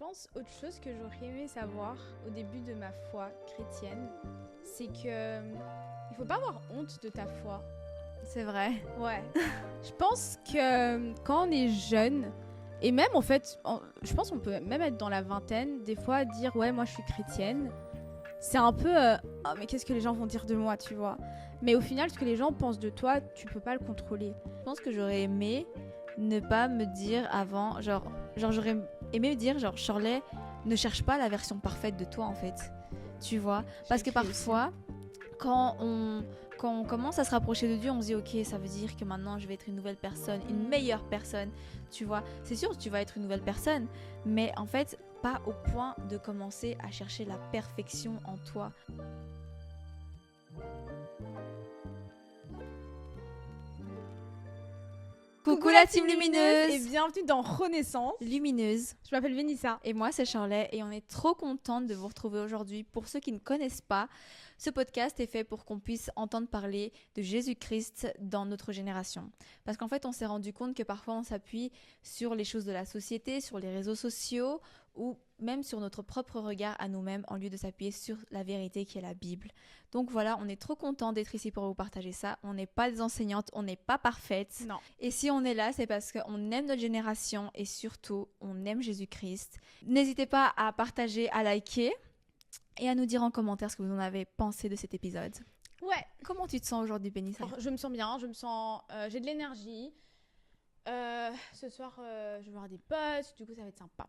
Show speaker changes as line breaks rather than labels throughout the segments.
pense autre chose que j'aurais aimé savoir au début de ma foi chrétienne, c'est que il faut pas avoir honte de ta foi.
C'est vrai.
Ouais. Je pense que quand on est jeune, et même en fait, je pense qu'on peut même être dans la vingtaine, des fois dire ouais moi je suis chrétienne, c'est un peu oh, mais qu'est-ce que les gens vont dire de moi, tu vois. Mais au final, ce que les gens pensent de toi, tu peux pas le contrôler.
Je pense que j'aurais aimé ne pas me dire avant, genre j'aurais aimé me dire genre Shirley, ne cherche pas la version parfaite de toi en fait, tu vois. Parce que parfois, quand on commence à se rapprocher de Dieu, on se dit ok, ça veut dire que maintenant je vais être une nouvelle personne, une meilleure personne, tu vois. C'est sûr que tu vas être une nouvelle personne, mais en fait pas au point de commencer à chercher la perfection en toi. Coucou la team lumineuse
et bienvenue dans Renaissance.
Lumineuse.
Je m'appelle Vénissa.
Et moi c'est Shirley et on est trop contente de vous retrouver aujourd'hui. Pour ceux qui ne connaissent pas, ce podcast est fait pour qu'on puisse entendre parler de Jésus-Christ dans notre génération. Parce qu'en fait on s'est rendu compte que parfois on s'appuie sur les choses de la société, sur les réseaux sociaux ou même sur notre propre regard à nous-mêmes en lieu de s'appuyer sur la vérité qui est la Bible. Donc voilà, on est trop content d'être ici pour vous partager ça. On n'est pas des enseignantes, on n'est pas parfaites.
Non.
Et si on est là, c'est parce qu'on aime notre génération et surtout, on aime Jésus-Christ. N'hésitez pas à partager, à liker et à nous dire en commentaire ce que vous en avez pensé de cet épisode.
Ouais.
Comment tu te sens aujourd'hui, Bénissa ?
Je me sens bien, j'ai de l'énergie. Ce soir, je vais voir des potes, du coup ça va être sympa.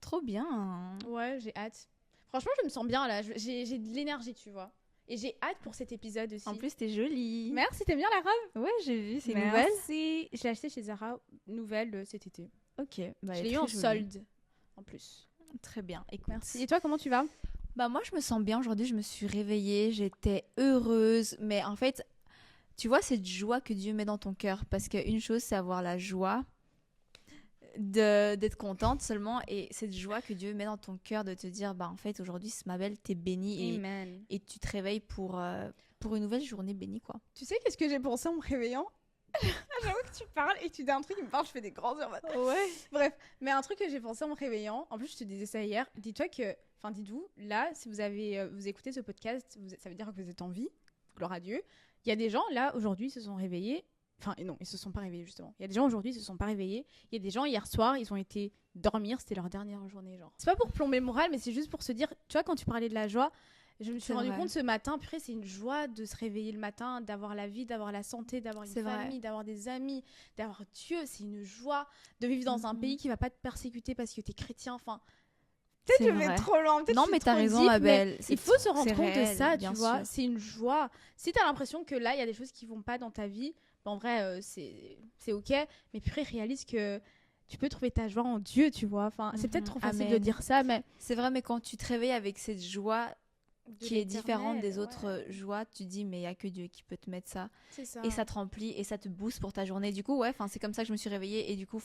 Trop bien.
Ouais, j'ai hâte. Franchement, je me sens bien là, j'ai de l'énergie, tu vois. Et j'ai hâte pour cet épisode aussi.
En plus, t'es jolie.
Merci, t'aimes bien la robe ?
Ouais, j'ai vu, c'est
Merci.
nouvelle.
Je l'ai acheté chez Zara, nouvelle cet été.
Ok. Bah,
Je l'ai eu en solde, en plus.
Très bien, écoute.
Merci. Et toi, comment tu vas ?
Bah moi, je me sens bien aujourd'hui, je me suis réveillée, j'étais heureuse. Mais en fait, tu vois, cette joie que Dieu met dans ton cœur. Parce qu'une chose, c'est avoir la joie d'être contente seulement, et cette joie que Dieu met dans ton cœur de te dire bah en fait aujourd'hui ma belle t'es bénie et tu te réveilles pour une nouvelle journée bénie quoi.
Tu sais qu'est-ce que j'ai pensé en me réveillant ? J'avoue que tu parles et tu dis un truc qui me parle, je fais des grands yeux en mode
Ouais.
Bref, mais un truc que j'ai pensé en me réveillant, en plus je te disais ça hier, dites-vous là, si vous écoutez ce podcast, ça veut dire que vous êtes en vie, gloire à Dieu. Il y a des gens là aujourd'hui se sont réveillés. Enfin, non, ils se sont pas réveillés, justement. Il y a des gens aujourd'hui, ils se sont pas réveillés. Il y a des gens, hier soir, ils ont été dormir. C'était leur dernière journée, genre. C'est pas pour plomber le moral, mais c'est juste pour se dire... Tu vois, quand tu parlais de la joie, je me suis rendu compte ce matin, purée, c'est une joie de se réveiller le matin, d'avoir la vie, d'avoir la santé, d'avoir une famille, d'avoir des amis, d'avoir Dieu. C'est une joie de vivre dans un pays qui va pas te persécuter parce que t'es chrétien. Enfin... Peut-être que je vais trop loin.
Non, mais t'as raison, ma belle.
Il faut se rendre compte de ça, tu vois.
Sûr.
C'est une joie. Si t'as l'impression que là, il y a des choses qui vont pas dans ta vie... En vrai, c'est ok, mais puis réalise que tu peux trouver ta joie en Dieu, tu vois. Enfin, c'est peut-être trop facile de dire ça, mais...
C'est vrai, mais quand tu te réveilles avec cette joie qui est différente des autres joies, tu te dis, mais il n'y a que Dieu qui peut te mettre ça.
C'est ça.
Et ça te remplit et ça te booste pour ta journée. Du coup, c'est comme ça que je me suis réveillée. Et du coup,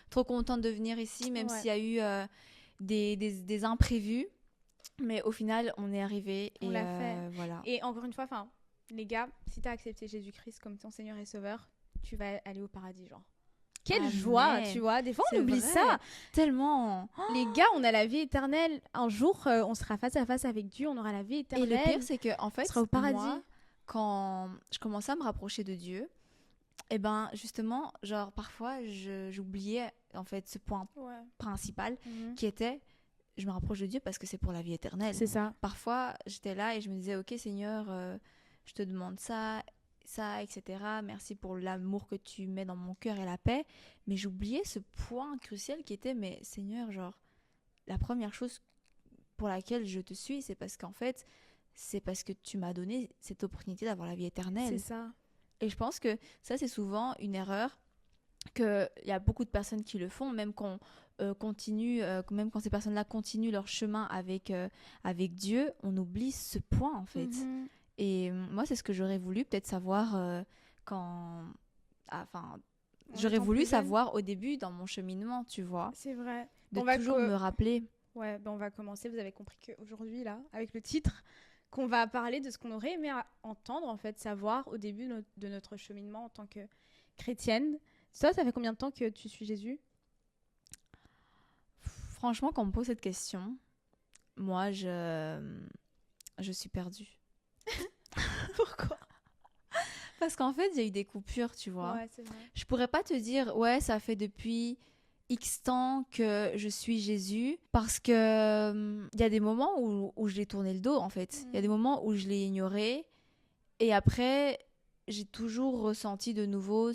trop contente de venir ici, même s'il y a eu des imprévus. Mais au final, on est arrivé.
On l'a fait.
Voilà.
Et encore une fois, les gars, si t'as accepté Jésus-Christ comme ton Seigneur et Sauveur, tu vas aller au paradis, genre. Quelle joie, tu vois. Des fois, on oublie ça.
Tellement.
Les gars, on a la vie éternelle. Un jour, on sera face à face avec Dieu, on aura la vie éternelle.
Et le pire, c'est que en fait,
on sera au paradis.
Moi, quand je commençais à me rapprocher de Dieu, et ben justement, genre parfois, j'oubliais en fait ce point principal qui était je me rapproche de Dieu parce que c'est pour la vie éternelle.
C'est ça.
Parfois, j'étais là et je me disais, ok Seigneur, je te demande ça, etc. Merci pour l'amour que tu mets dans mon cœur et la paix. Mais j'oubliais ce point crucial qui était, mais Seigneur, genre, la première chose pour laquelle je te suis, c'est parce qu'en fait, c'est parce que tu m'as donné cette opportunité d'avoir la vie éternelle.
C'est ça.
Et je pense que ça, c'est souvent une erreur qu'il y a beaucoup de personnes qui le font, même quand même quand ces personnes-là continuent leur chemin avec Dieu, on oublie ce point en fait.
Mm-hmm.
Et moi, c'est ce que j'aurais voulu peut-être savoir j'aurais voulu savoir au début dans mon cheminement, tu vois.
C'est vrai.
De toujours me rappeler.
Ouais, on va commencer. Vous avez compris qu'aujourd'hui, là, avec le titre, qu'on va parler de ce qu'on aurait aimé entendre, en fait, savoir au début de notre cheminement en tant que chrétienne. Ça fait combien de temps que tu suis Jésus ?
Franchement, quand on me pose cette question, moi, je suis perdue.
Pourquoi?
Parce qu'en fait, il y a eu des coupures, tu vois.
Ouais, c'est vrai.
Je pourrais pas te dire, ouais, ça fait depuis X temps que je suis Jésus, parce que il y a des moments où je l'ai tourné le dos, en fait. Il y a des moments où je l'ai ignoré, et après, j'ai toujours ressenti de nouveau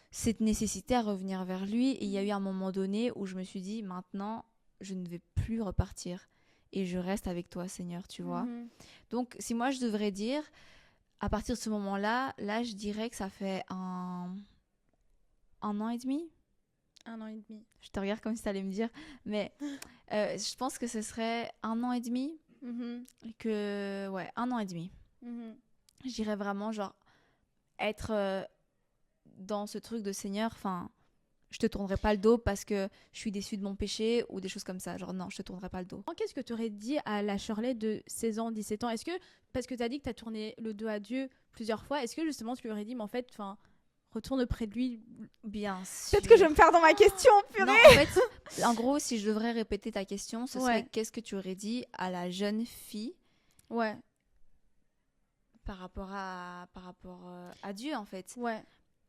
cette nécessité à revenir vers lui. Et il y a eu un moment donné où je me suis dit, maintenant, je ne vais plus repartir. Et je reste avec toi, Seigneur, tu vois. Donc, si moi, je devrais dire, à partir de ce moment-là, là, je dirais que ça fait un an et demi.
1 an et demi.
Je te regarde comme si tu allais me dire. Mais je pense que ce serait 1 an et demi. Ouais, 1 an et demi. Je dirais vraiment, genre, être dans ce truc de Seigneur, enfin, je te tournerai pas le dos parce que je suis déçue de mon péché ou des choses comme ça. Genre, non, je te tournerai pas le dos.
Qu'est-ce que tu aurais dit à la Shirley de 16 ans, 17 ans? Est-ce que, parce que tu as dit que tu as tourné le dos à Dieu plusieurs fois, est-ce que justement tu lui aurais dit, mais en fait, retourne près de lui?
Bien sûr.
Peut-être que je vais me perdre dans ma question, purée.
Non, en fait, en gros, si je devrais répéter ta question, ce serait qu'est-ce que tu aurais dit à la jeune fille par rapport à Dieu, en fait.
Ouais.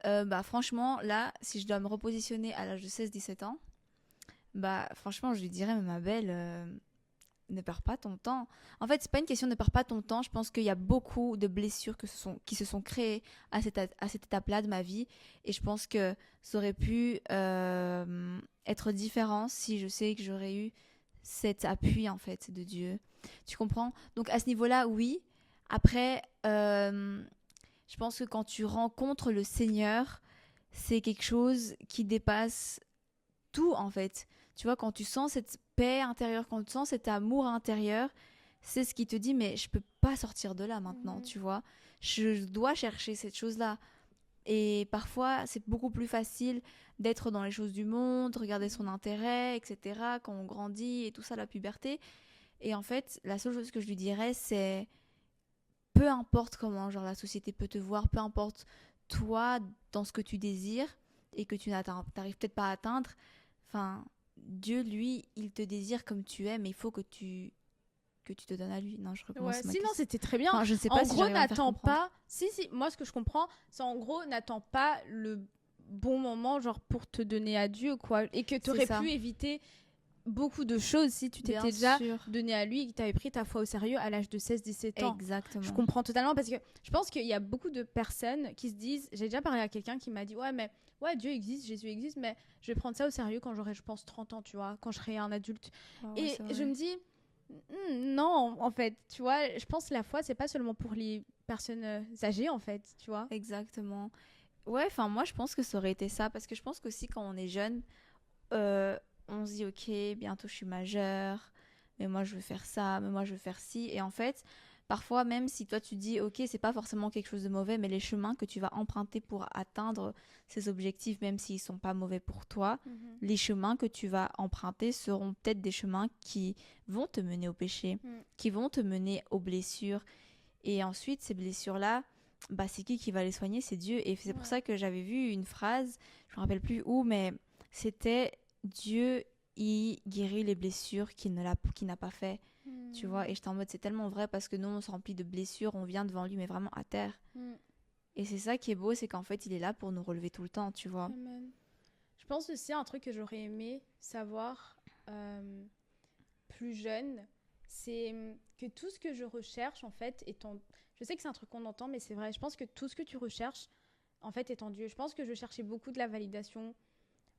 Bah, franchement, là, si je dois me repositionner à l'âge de 16-17 ans, bah, franchement, je lui dirais, mais ma belle, ne perds pas ton temps. En fait, c'est pas une question de ne perds pas ton temps. Je pense qu'il y a beaucoup de blessures qui se sont créées à cette étape-là de ma vie. Et je pense que ça aurait pu être différent si je sais que j'aurais eu cet appui, en fait, de Dieu. Tu comprends? Donc, à ce niveau-là, oui. Après, je pense que quand tu rencontres le Seigneur, c'est quelque chose qui dépasse tout, en fait. Tu vois, quand tu sens cette paix intérieure, quand tu sens cet amour intérieur, c'est ce qui te dit, mais je peux pas sortir de là maintenant, tu vois. Je dois chercher cette chose-là. Et parfois, c'est beaucoup plus facile d'être dans les choses du monde, regarder son intérêt, etc., quand on grandit et tout ça, la puberté. Et en fait, la seule chose que je lui dirais, c'est peu importe comment genre la société peut te voir, peu importe toi dans ce que tu désires et que tu n'arrives peut-être pas à atteindre, enfin, Dieu, lui, il te désire comme tu es, mais il faut que tu te donnes à lui. Non, je recommence ma question.
Sinon, c'était très bien.
Enfin, je ne sais pas si
gros, n'attends pas... Si, moi, ce que je comprends, c'est en gros, n'attends pas le bon moment, genre, pour te donner à Dieu, quoi. Et que tu aurais pu éviter beaucoup de choses si tu t'étais déjà donné à lui et que tu avais pris ta foi au sérieux à l'âge de 16-17 ans.
Exactement.
Je comprends totalement parce que je pense qu'il y a beaucoup de personnes qui se disent... J'ai déjà parlé à quelqu'un qui m'a dit « Ouais, Dieu existe, Jésus existe, mais je vais prendre ça au sérieux quand j'aurai, je pense, 30 ans, tu vois, quand je serai un adulte. Et je me dis... Non, en fait, tu vois, je pense que la foi, c'est pas seulement pour les personnes âgées, en fait, tu vois.
Exactement. Ouais, enfin, moi, je pense que ça aurait été ça, parce que je pense qu'aussi, quand on est jeune, on se dit, ok, bientôt je suis majeure, mais moi, je veux faire ça, mais moi, je veux faire ci. Et en fait, parfois, même si toi, tu dis, ok, c'est pas forcément quelque chose de mauvais, mais les chemins que tu vas emprunter pour atteindre ces objectifs, même s'ils sont pas mauvais pour toi, les chemins que tu vas emprunter seront peut-être des chemins qui vont te mener au péché, qui vont te mener aux blessures. Et ensuite, ces blessures-là, bah, c'est qui va les soigner? C'est Dieu. Et c'est pour ça que j'avais vu une phrase, je me rappelle plus où, mais c'était Dieu, il guérit les blessures qu'il n'a pas fait. Tu vois, et j'étais en mode, c'est tellement vrai parce que nous, on se remplit de blessures, on vient devant lui, mais vraiment à terre. Et c'est ça qui est beau, c'est qu'en fait, il est là pour nous relever tout le temps, tu vois.
Amen. Je pense aussi un truc que j'aurais aimé savoir plus jeune, c'est que tout ce que je recherche, en fait, je sais que c'est un truc qu'on entend, mais c'est vrai. Je pense que tout ce que tu recherches, en fait, est en Dieu. Je pense que je cherchais beaucoup de la validation,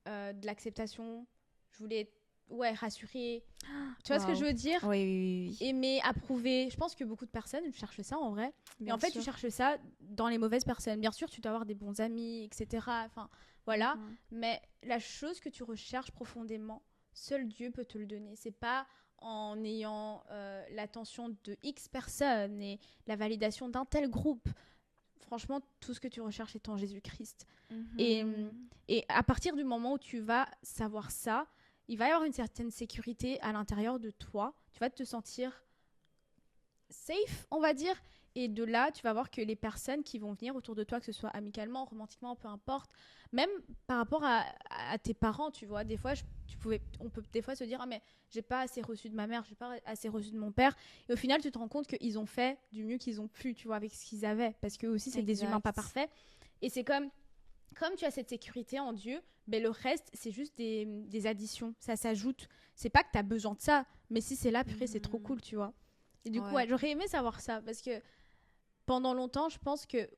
de l'acceptation. Je voulais être rassurée. Tu vois ce que je veux dire?
Oui.
Aimer, approuver. Je pense que beaucoup de personnes cherchent ça en vrai. Et en fait, tu cherches ça dans les mauvaises personnes. Bien sûr, tu dois avoir des bons amis, etc. Enfin, voilà. Mais la chose que tu recherches profondément, seul Dieu peut te le donner. C'est pas en ayant l'attention de X personnes et la validation d'un tel groupe. Franchement, tout ce que tu recherches est en Jésus-Christ. Et à partir du moment où tu vas savoir ça, il va y avoir une certaine sécurité à l'intérieur de toi. Tu vas te sentir safe, on va dire. Et de là, tu vas voir que les personnes qui vont venir autour de toi, que ce soit amicalement, romantiquement, peu importe, même par rapport à tes parents, tu vois, des fois, on peut des fois se dire, ah mais j'ai pas assez reçu de ma mère, j'ai pas assez reçu de mon père. Et au final, tu te rends compte qu'ils ont fait du mieux qu'ils ont pu, tu vois, avec ce qu'ils avaient. Parce qu'eux aussi, c'est des humains pas parfaits. Et c'est comme tu as cette sécurité en Dieu, ben le reste, c'est juste des additions. Ça s'ajoute. C'est pas que tu as besoin de ça, mais si c'est là, purée, c'est trop cool, tu vois. Et du coup, ouais, j'aurais aimé savoir ça parce que pendant longtemps, je pense que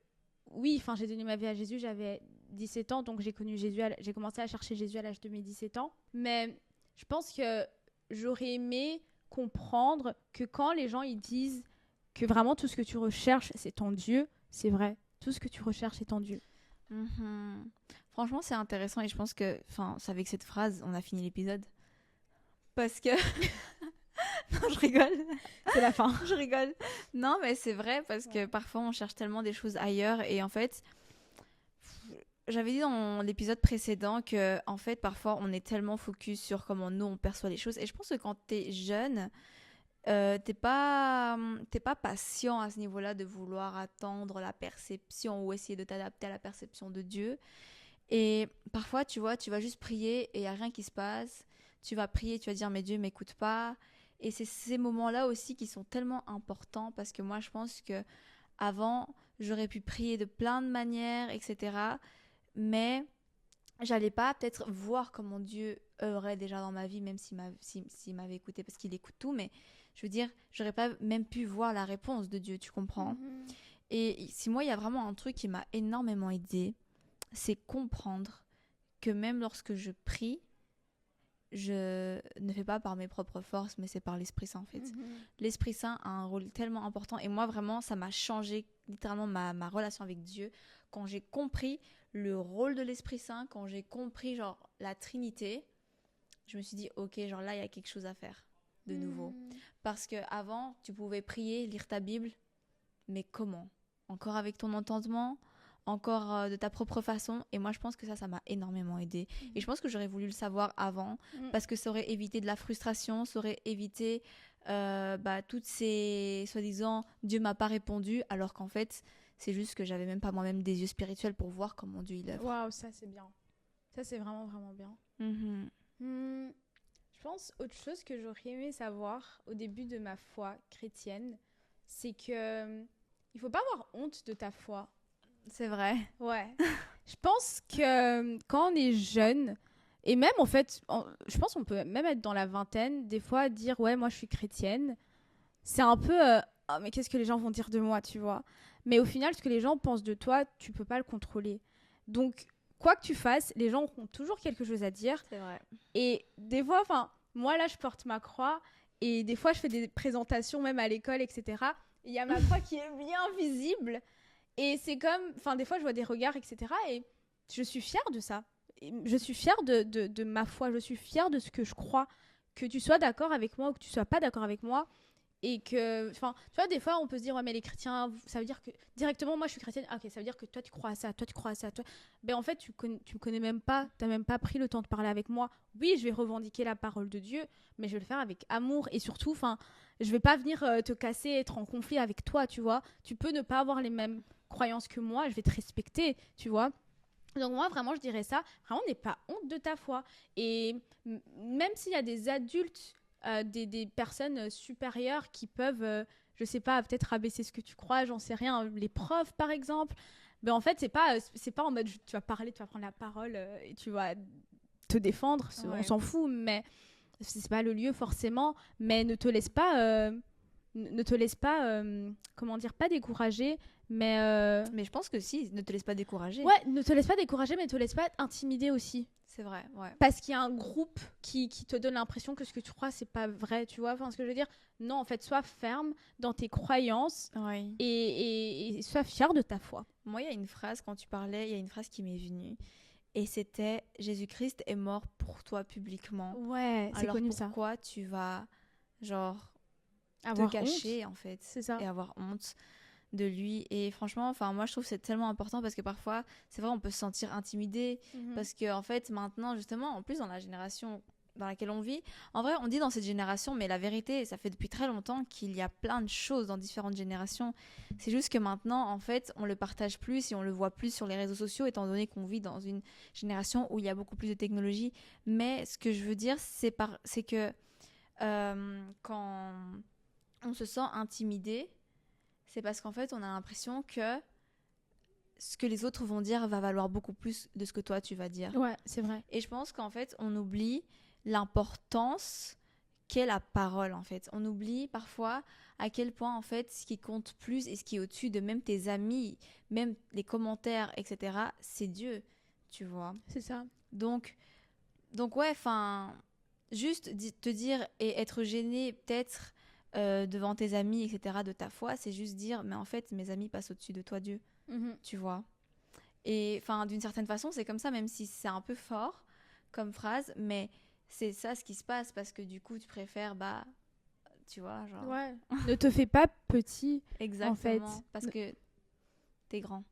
oui, enfin, j'ai donné ma vie à Jésus, j'avais 17 ans, donc j'ai connu Jésus, j'ai commencé à chercher Jésus à l'âge de mes 17 ans. Mais je pense que j'aurais aimé comprendre que quand les gens ils disent que vraiment tout ce que tu recherches, c'est en Dieu, c'est vrai. Tout ce que tu recherches est en Dieu.
Franchement, c'est intéressant et je pense que, enfin, c'est avec cette phrase, on a fini l'épisode. Parce que... Non, je rigole.
C'est la fin.
Je rigole. Non, mais c'est vrai parce que parfois on cherche tellement des choses ailleurs et en fait, j'avais dit dans l'épisode précédent que en fait parfois on est tellement focus sur comment nous on perçoit les choses et je pense que quand t'es jeune, t'es pas patient à ce niveau-là de vouloir attendre la perception ou essayer de t'adapter à la perception de Dieu. Et parfois, tu vois, tu vas juste prier et il n'y a rien qui se passe. Tu vas prier, tu vas dire, mais Dieu ne m'écoute pas. Et c'est ces moments-là aussi qui sont tellement importants parce que moi, je pense que avant, j'aurais pu prier de plein de manières, etc. Mais j'allais pas peut-être voir comment Dieu œuvrait déjà dans ma vie, même s'il m'avait écouté parce qu'il écoute tout. Mais je veux dire, j'aurais pas même pu voir la réponse de Dieu, tu comprends? Et si moi, il y a vraiment un truc qui m'a énormément aidée, c'est comprendre que même lorsque je prie, je ne fais pas par mes propres forces, mais c'est par l'Esprit Saint en fait. L'Esprit Saint a un rôle tellement important et moi vraiment ça m'a changé littéralement ma relation avec Dieu quand j'ai compris le rôle de l'Esprit Saint, quand j'ai compris genre la Trinité, je me suis dit ok, genre là il y a quelque chose à faire de nouveau. Parce que avant tu pouvais prier, lire ta Bible, mais comment? Encore avec ton entendement? Encore de ta propre façon et moi je pense que ça m'a énormément aidée et je pense que j'aurais voulu le savoir avant parce que ça aurait évité de la frustration, ça aurait évité toutes ces soi-disant Dieu m'a pas répondu alors qu'en fait c'est juste que j'avais même pas moi-même des yeux spirituels pour voir comment Dieu il œuvre.
Waouh, ça c'est bien, ça c'est vraiment vraiment bien. Je pense autre chose que j'aurais aimé savoir au début de ma foi chrétienne, c'est que il faut pas avoir honte de ta foi.
C'est vrai.
Ouais. Je pense que quand on est jeune, et même en fait, je pense qu'on peut même être dans la vingtaine, des fois dire ouais, moi je suis chrétienne, c'est un peu oh, mais qu'est-ce que les gens vont dire de moi, tu vois. Mais au final, ce que les gens pensent de toi, tu peux pas le contrôler. Donc, quoi que tu fasses, les gens auront toujours quelque chose à dire.
C'est vrai.
Et des fois, enfin, moi là, je porte ma croix, et des fois, je fais des présentations même à l'école, etc. Il y a ma croix qui est bien visible. Et c'est comme, enfin, des fois, je vois des regards, etc. Et je suis fière de ça. Et je suis fière de ma foi. Je suis fière de ce que je crois. Que tu sois d'accord avec moi ou que tu sois pas d'accord avec moi. Et que, enfin, tu vois, des fois, on peut se dire, ouais, mais les chrétiens, ça veut dire que directement, moi, je suis chrétienne. Ah, ok, ça veut dire que toi, tu crois à ça, toi, tu crois à ça. Toi... Ben, en fait, tu me connais même pas. Tu n'as même pas pris le temps de parler avec moi. Oui, je vais revendiquer la parole de Dieu, mais je vais le faire avec amour. Et surtout, enfin, je vais pas venir te casser, être en conflit avec toi, tu vois. Tu peux ne pas avoir les mêmes croyances que moi, je vais te respecter, tu vois. Donc moi, vraiment, je dirais ça. Vraiment, n'aie pas honte de ta foi. Et même s'il y a des adultes, des personnes supérieures qui peuvent, je sais pas, peut-être rabaisser ce que tu crois, j'en sais rien, les profs, par exemple, ben en fait, c'est pas en mode, tu vas parler, tu vas prendre la parole et tu vas te défendre, ouais. On s'en fout, mais c'est pas le lieu forcément, mais ne te laisse pas... comment dire, pas décourager, mais
je pense que si, ne te laisse pas décourager.
Ouais, ne te laisse pas décourager, mais ne te laisse pas intimider aussi.
C'est vrai, ouais.
Parce qu'il y a un groupe qui te donne l'impression que ce que tu crois, c'est pas vrai, tu vois. Enfin, ce que je veux dire, non, en fait, sois ferme dans tes croyances et sois fier de ta foi.
Moi, il y a une phrase, quand tu parlais, il y a une phrase qui m'est venue. Et c'était « Jésus-Christ est mort pour toi publiquement. »
Ouais, c'est connu ça.
Alors pourquoi tu vas, genre,
avoir
te cacher,
honte.
en fait.
C'est ça.
Et avoir honte de lui. Et franchement, enfin, moi, je trouve que c'est tellement important parce que parfois, c'est vrai, on peut se sentir intimidé. Parce que, en fait, maintenant, justement, en plus, dans la génération dans laquelle on vit. En vrai, on dit dans cette génération, mais la vérité, ça fait depuis très longtemps qu'il y a plein de choses dans différentes générations. C'est juste que maintenant, en fait, on le partage plus et on le voit plus sur les réseaux sociaux, étant donné qu'on vit dans une génération où il y a beaucoup plus de technologie. Mais ce que je veux dire, c'est que quand on se sent intimidé, c'est parce qu'en fait, on a l'impression que ce que les autres vont dire va valoir beaucoup plus de ce que toi, tu vas dire.
Ouais, c'est vrai.
Et je pense qu'en fait, on oublie l'importance qu'est la parole, en fait. On oublie parfois à quel point, en fait, ce qui compte plus et ce qui est au-dessus de même tes amis, même les commentaires, etc., c'est Dieu, tu vois.
C'est ça.
Donc ouais, enfin, juste te dire et être gêné peut-être devant tes amis, etc., de ta foi, c'est juste dire, mais en fait, mes amis passent au-dessus de toi, Dieu, tu vois. Et enfin, d'une certaine façon, c'est comme ça, même si c'est un peu fort comme phrase, mais c'est ça ce qui se passe, parce que du coup, tu préfères, bah, tu vois, genre...
Ouais. Ne te fais pas petit,
Exactement,
en fait.
parce que t'es grand,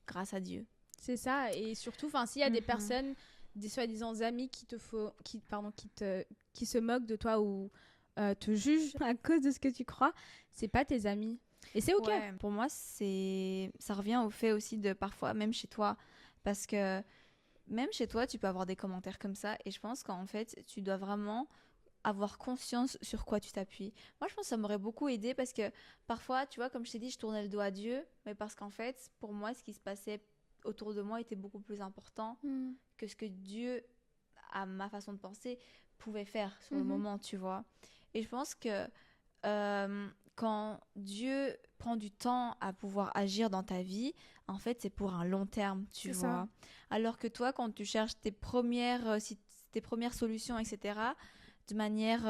grâce à Dieu.
C'est ça, et surtout, s'il y a des personnes, des soi-disant amis qui se moquent de toi ou te jugent à cause de ce que tu crois, c'est pas tes amis. Et c'est ok.
Ouais, pour moi, ça revient au fait aussi de parfois, même chez toi, parce que même chez toi, tu peux avoir des commentaires comme ça, et je pense qu'en fait, tu dois vraiment avoir conscience sur quoi tu t'appuies. Moi, je pense que ça m'aurait beaucoup aidé, parce que parfois, tu vois, comme je t'ai dit, je tournais le dos à Dieu, mais parce qu'en fait, pour moi, ce qui se passait autour de moi était beaucoup plus important que ce que Dieu, à ma façon de penser, pouvait faire sur le moment, tu vois. Et je pense que quand Dieu prend du temps à pouvoir agir dans ta vie, en fait, c'est pour un long terme, tu vois. Ça. Alors que toi, quand tu cherches tes premières solutions, etc., de manière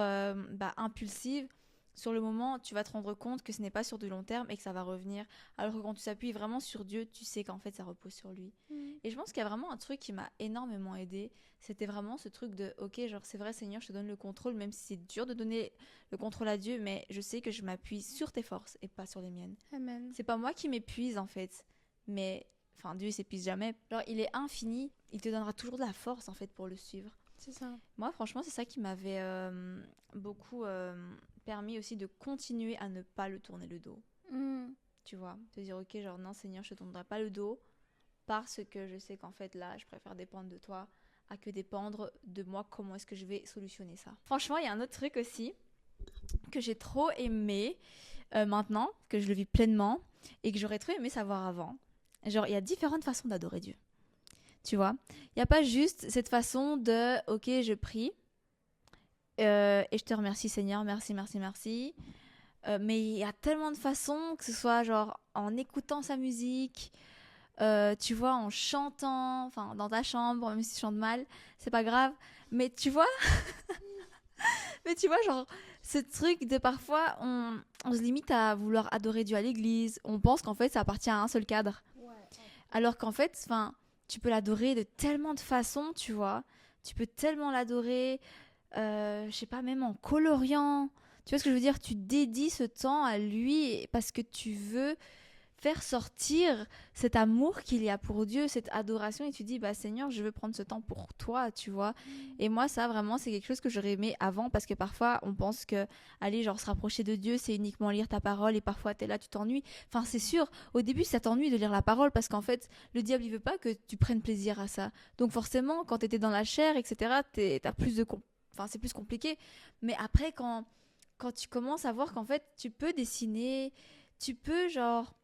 impulsive, sur le moment, tu vas te rendre compte que ce n'est pas sur du long terme et que ça va revenir. Alors que quand tu s'appuies vraiment sur Dieu, tu sais qu'en fait, ça repose sur lui. Et je pense qu'il y a vraiment un truc qui m'a énormément aidée. C'était vraiment ce truc de, ok, genre c'est vrai Seigneur, je te donne le contrôle, même si c'est dur de donner le contrôle à Dieu, mais je sais que je m'appuie sur tes forces et pas sur les miennes.
Amen.
C'est pas moi qui m'épuise en fait, mais enfin Dieu il s'épuise jamais. Alors il est infini, il te donnera toujours de la force en fait pour le suivre.
C'est ça.
Moi franchement c'est ça qui m'avait beaucoup permis aussi de continuer à ne pas le tourner le dos. Tu vois, te dire ok genre non Seigneur je te tournerai pas le dos parce que je sais qu'en fait là je préfère dépendre de toi à que dépendre de moi, comment est-ce que je vais solutionner ça. Franchement il y a un autre truc aussi que j'ai trop aimé maintenant, que je le vis pleinement et que j'aurais trop aimé savoir avant. Genre il y a différentes façons d'adorer Dieu. Tu vois, il n'y a pas juste cette façon de ok je prie et je te remercie Seigneur, merci. Mais il y a tellement de façons, que ce soit genre en écoutant sa musique, tu vois, en chantant, enfin dans ta chambre, même si tu chantes mal, c'est pas grave. Mais tu vois, genre ce truc de parfois on se limite à vouloir adorer Dieu à l'église, on pense qu'en fait ça appartient à un seul cadre. Alors qu'en fait, enfin, tu peux l'adorer de tellement de façons, tu vois. Tu peux tellement l'adorer, je sais pas, même en coloriant. Tu vois ce que je veux dire? Tu dédies ce temps à lui parce que tu veux faire sortir cet amour qu'il y a pour Dieu, cette adoration, et tu dis, bah Seigneur, je veux prendre ce temps pour toi, tu vois. Et moi, ça, vraiment, c'est quelque chose que j'aurais aimé avant, parce que parfois, on pense que, aller, genre, se rapprocher de Dieu, c'est uniquement lire ta parole, et parfois, t'es là, tu t'ennuies. Enfin, c'est sûr, au début, ça t'ennuie de lire la parole, parce qu'en fait, le diable, il veut pas que tu prennes plaisir à ça. Donc, forcément, quand t'étais dans la chair, etc., t'as plus de... Enfin, c'est plus compliqué. Mais après, quand tu commences à voir qu'en fait, tu peux dessiner, tu peux, genre...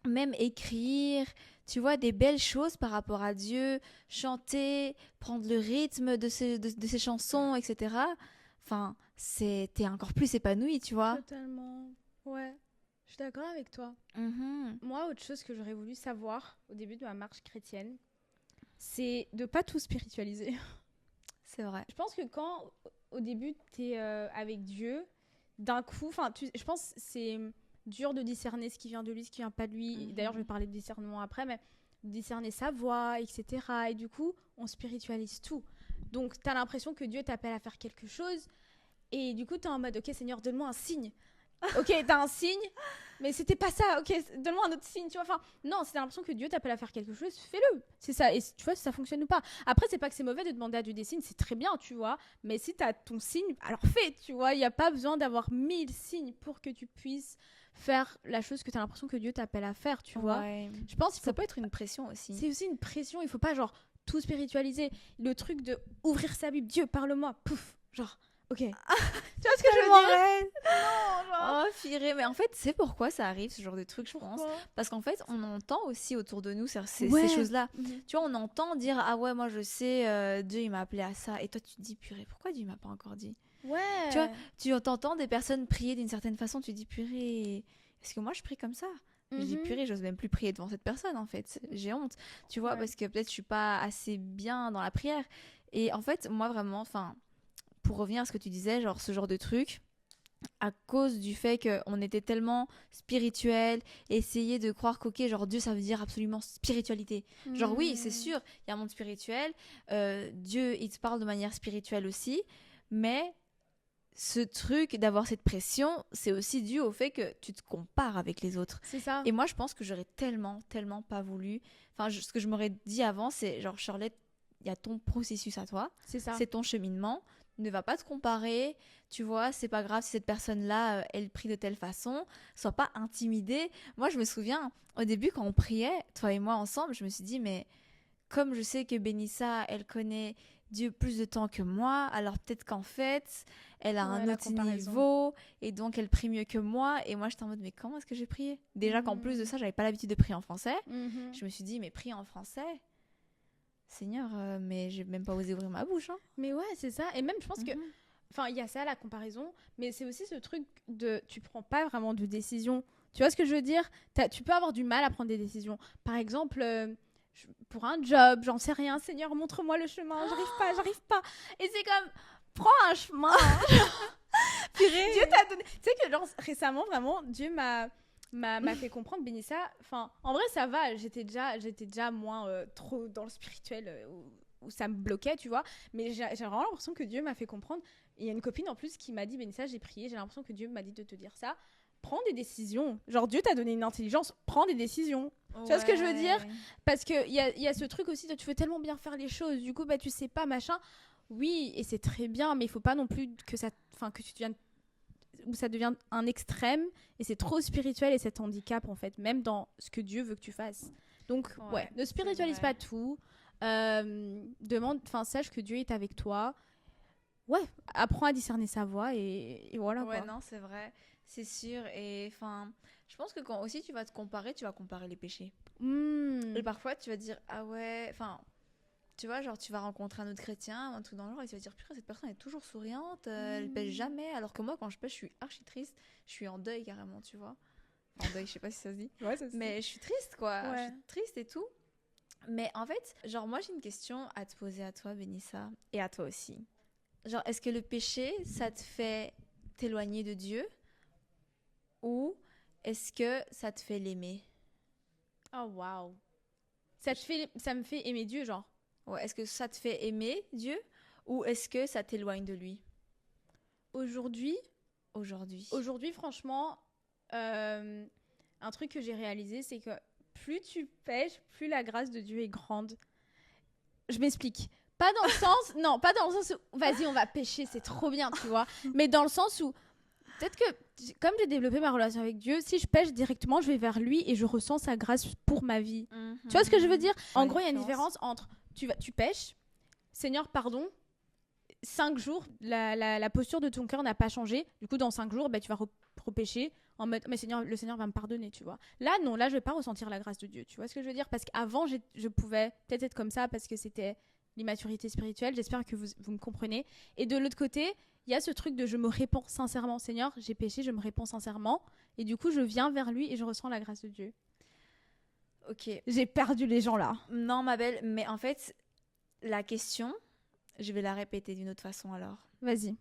même écrire, tu vois, des belles choses par rapport à Dieu, chanter, prendre le rythme de ces chansons, etc. Enfin, t'es encore plus épanoui, tu vois.
Totalement. Ouais, je suis d'accord avec toi. Moi, autre chose que j'aurais voulu savoir au début de ma marche chrétienne, c'est de pas tout spiritualiser.
C'est vrai.
Je pense que quand, au début, t'es avec Dieu, d'un coup, je pense que c'est... dur de discerner ce qui vient de lui, ce qui vient pas de lui. D'ailleurs, je vais parler de discernement après, mais discerner sa voix, etc. Et du coup, on spiritualise tout. Donc, t'as l'impression que Dieu t'appelle à faire quelque chose. Et du coup, t'es en mode, ok, Seigneur, donne-moi un signe. Ok, t'as un signe. mais c'était pas ça, ok, donne-moi un autre signe, tu vois. Enfin, non, si t'as l'impression que Dieu t'appelle à faire quelque chose, fais-le. C'est ça, et tu vois, si ça fonctionne ou pas. Après, c'est pas que c'est mauvais de demander à Dieu des signes, c'est très bien, tu vois. Mais si t'as ton signe, alors fais, tu vois. Il n'y a pas besoin d'avoir 1000 signes pour que tu puisses faire la chose que t'as l'impression que Dieu t'appelle à faire, tu vois.
Ouais.
Je pense qu'il
Ça
faut
peut être une pression aussi.
c'est aussi une pression, il faut pas genre tout spiritualiser. Le truc de ouvrir sa Bible, Dieu, parle-moi, pouf, genre, ok. Tu vois ce que je veux dire? Non, genre.
Oh, firé. Mais en fait, c'est pourquoi ça arrive, ce genre de truc, je pense.
Pourquoi?
Parce qu'en fait, on entend aussi autour de nous
Ouais.
ces choses-là.
Mhm.
Tu vois, on entend dire, ah ouais, moi je sais, Dieu il m'a appelé à ça. Et toi, tu te dis, purée, pourquoi Dieu m'a pas encore dit?
Ouais.
Tu vois, tu entends des personnes prier d'une certaine façon, tu dis, purée, est-ce que moi je prie comme ça? Je dis,
Mhm.
purée, j'ose même plus prier devant cette personne, en fait. J'ai honte, tu vois,
Ouais.
parce que peut-être je suis pas assez bien dans la prière. Et en fait, moi, vraiment, enfin, pour revenir à ce que tu disais, genre ce genre de truc, à cause du fait qu'on était tellement spirituel, essayer de croire qu'ok, genre Dieu, ça veut dire absolument spiritualité. Genre oui, c'est
Mhm.
sûr, il y a un monde spirituel, Dieu, il te parle de manière spirituelle aussi, mais ce truc d'avoir cette pression, c'est aussi dû au fait que tu te compares avec les autres.
C'est ça.
Et moi, je pense que j'aurais tellement, tellement pas voulu. Enfin, ce que je m'aurais dit avant, c'est genre, Charlotte, il y a ton processus à toi,
C'est ça.
c'est ton cheminement. Ne va pas te comparer, tu vois, c'est pas grave si cette personne-là, elle prie de telle façon, sois pas intimidée. Moi, je me souviens, au début, quand on priait, toi et moi ensemble, je me suis dit, mais comme je sais que Benissa, elle connaît Dieu plus de temps que moi, alors peut-être qu'en fait, elle a
Ouais,
un
la
autre
comparaison.
niveau et donc elle prie mieux que moi. Et moi, j'étais en mode, mais comment est-ce que j'ai prié? Déjà qu'en plus de
Mhm.
ça, j'avais pas l'habitude de prier en français.
Mhm.
Je me suis dit, mais prier en français, Seigneur, mais j'ai même pas osé ouvrir ma bouche. Hein.
Mais ouais, c'est ça. Et même, je pense que,
Mhm.
enfin, il y a ça, la comparaison, mais c'est aussi ce truc de, tu prends pas vraiment de décision. Tu vois ce que je veux dire? Tu peux avoir du mal à prendre des décisions. Par exemple, pour un job, j'en sais rien. Seigneur, montre-moi le chemin. J'arrive pas, j'arrive pas. Et c'est comme, prends un chemin.
Purée.
Dieu t'a donné. Tu sais que genre, récemment, vraiment, Dieu m'a fait comprendre, Bénissa. Enfin, en vrai, ça va. J'étais déjà moins trop dans le spirituel où ça me bloquait, tu vois. Mais j'ai vraiment l'impression que Dieu m'a fait comprendre. Il y a une copine en plus qui m'a dit, Bénissa, j'ai prié. J'ai l'impression que Dieu m'a dit de te dire ça. Prends des décisions. Genre, Dieu t'a donné une intelligence. Prends des décisions. Tu vois ce que je veux dire? Parce qu'il y a ce truc aussi de tu veux tellement bien faire les choses. Du coup, bah, tu sais pas, machin. Oui, et c'est très bien, mais il faut pas non plus que ça, enfin, que tu deviennes où ça devient un extrême et c'est trop spirituel et cet handicap en fait, même dans ce que Dieu veut que tu fasses. Donc ouais, ne spiritualise pas tout. Demande, enfin sache que Dieu est avec toi. Ouais, apprends à discerner sa voix et voilà
Ouais,
quoi.
non, c'est vrai, c'est sûr. Et enfin, je pense que quand aussi tu vas te comparer, tu vas comparer les péchés. Et parfois, tu vas dire, ah ouais, enfin, tu vois, genre, tu vas rencontrer un autre chrétien, un truc dans le genre, et tu vas dire, putain, cette personne est toujours souriante, elle pêche jamais. Alors que moi, quand je pêche, je suis archi triste, je suis en deuil carrément, tu vois. Enfin, en deuil, je sais pas si ça se dit.
Ouais, ça
Mais je suis triste, quoi.
Ouais.
Je suis triste et tout. Mais en fait, genre, moi, j'ai une question à te poser à toi, Benissa, et à toi aussi. Genre, est-ce que le péché, ça te fait t'éloigner de Dieu ou est-ce que ça te fait l'aimer?
Oh waouh. Ça me fait aimer Dieu genre.
Ouais, est-ce que ça te fait aimer Dieu ou est-ce que ça t'éloigne de lui
Aujourd'hui,
aujourd'hui?
franchement, un truc que j'ai réalisé, c'est que plus tu pêches, plus la grâce de Dieu est grande. Je m'explique. Pas dans le sens, non, pas dans le sens où, vas-y, on va pêcher, c'est trop bien, tu vois. Mais dans le sens où, peut-être que, comme j'ai développé ma relation avec Dieu, si je pêche directement, je vais vers lui et je ressens sa grâce pour ma vie. Tu vois ce que je veux dire? En gros, il y a une différence entre, tu pêches, Seigneur, pardon, 5 jours, la posture de ton cœur n'a pas changé. Du coup, dans 5 jours, bah, tu vas repêcher en mode, mais Seigneur, le Seigneur va me pardonner, tu vois. Là, non, là, je vais pas ressentir la grâce de Dieu. Tu vois ce que je veux dire? Parce qu'avant, je pouvais peut-être être comme ça parce que c'était l'immaturité spirituelle. J'espère que vous me comprenez. Et de l'autre côté, il y a ce truc de je me répands sincèrement. Seigneur, j'ai péché, je me répands sincèrement. Et du coup, je viens vers lui et je ressens la grâce de Dieu.
Ok.
J'ai perdu les gens là.
Non, ma belle, mais en fait, la question, je vais la répéter d'une autre façon alors.
Vas-y.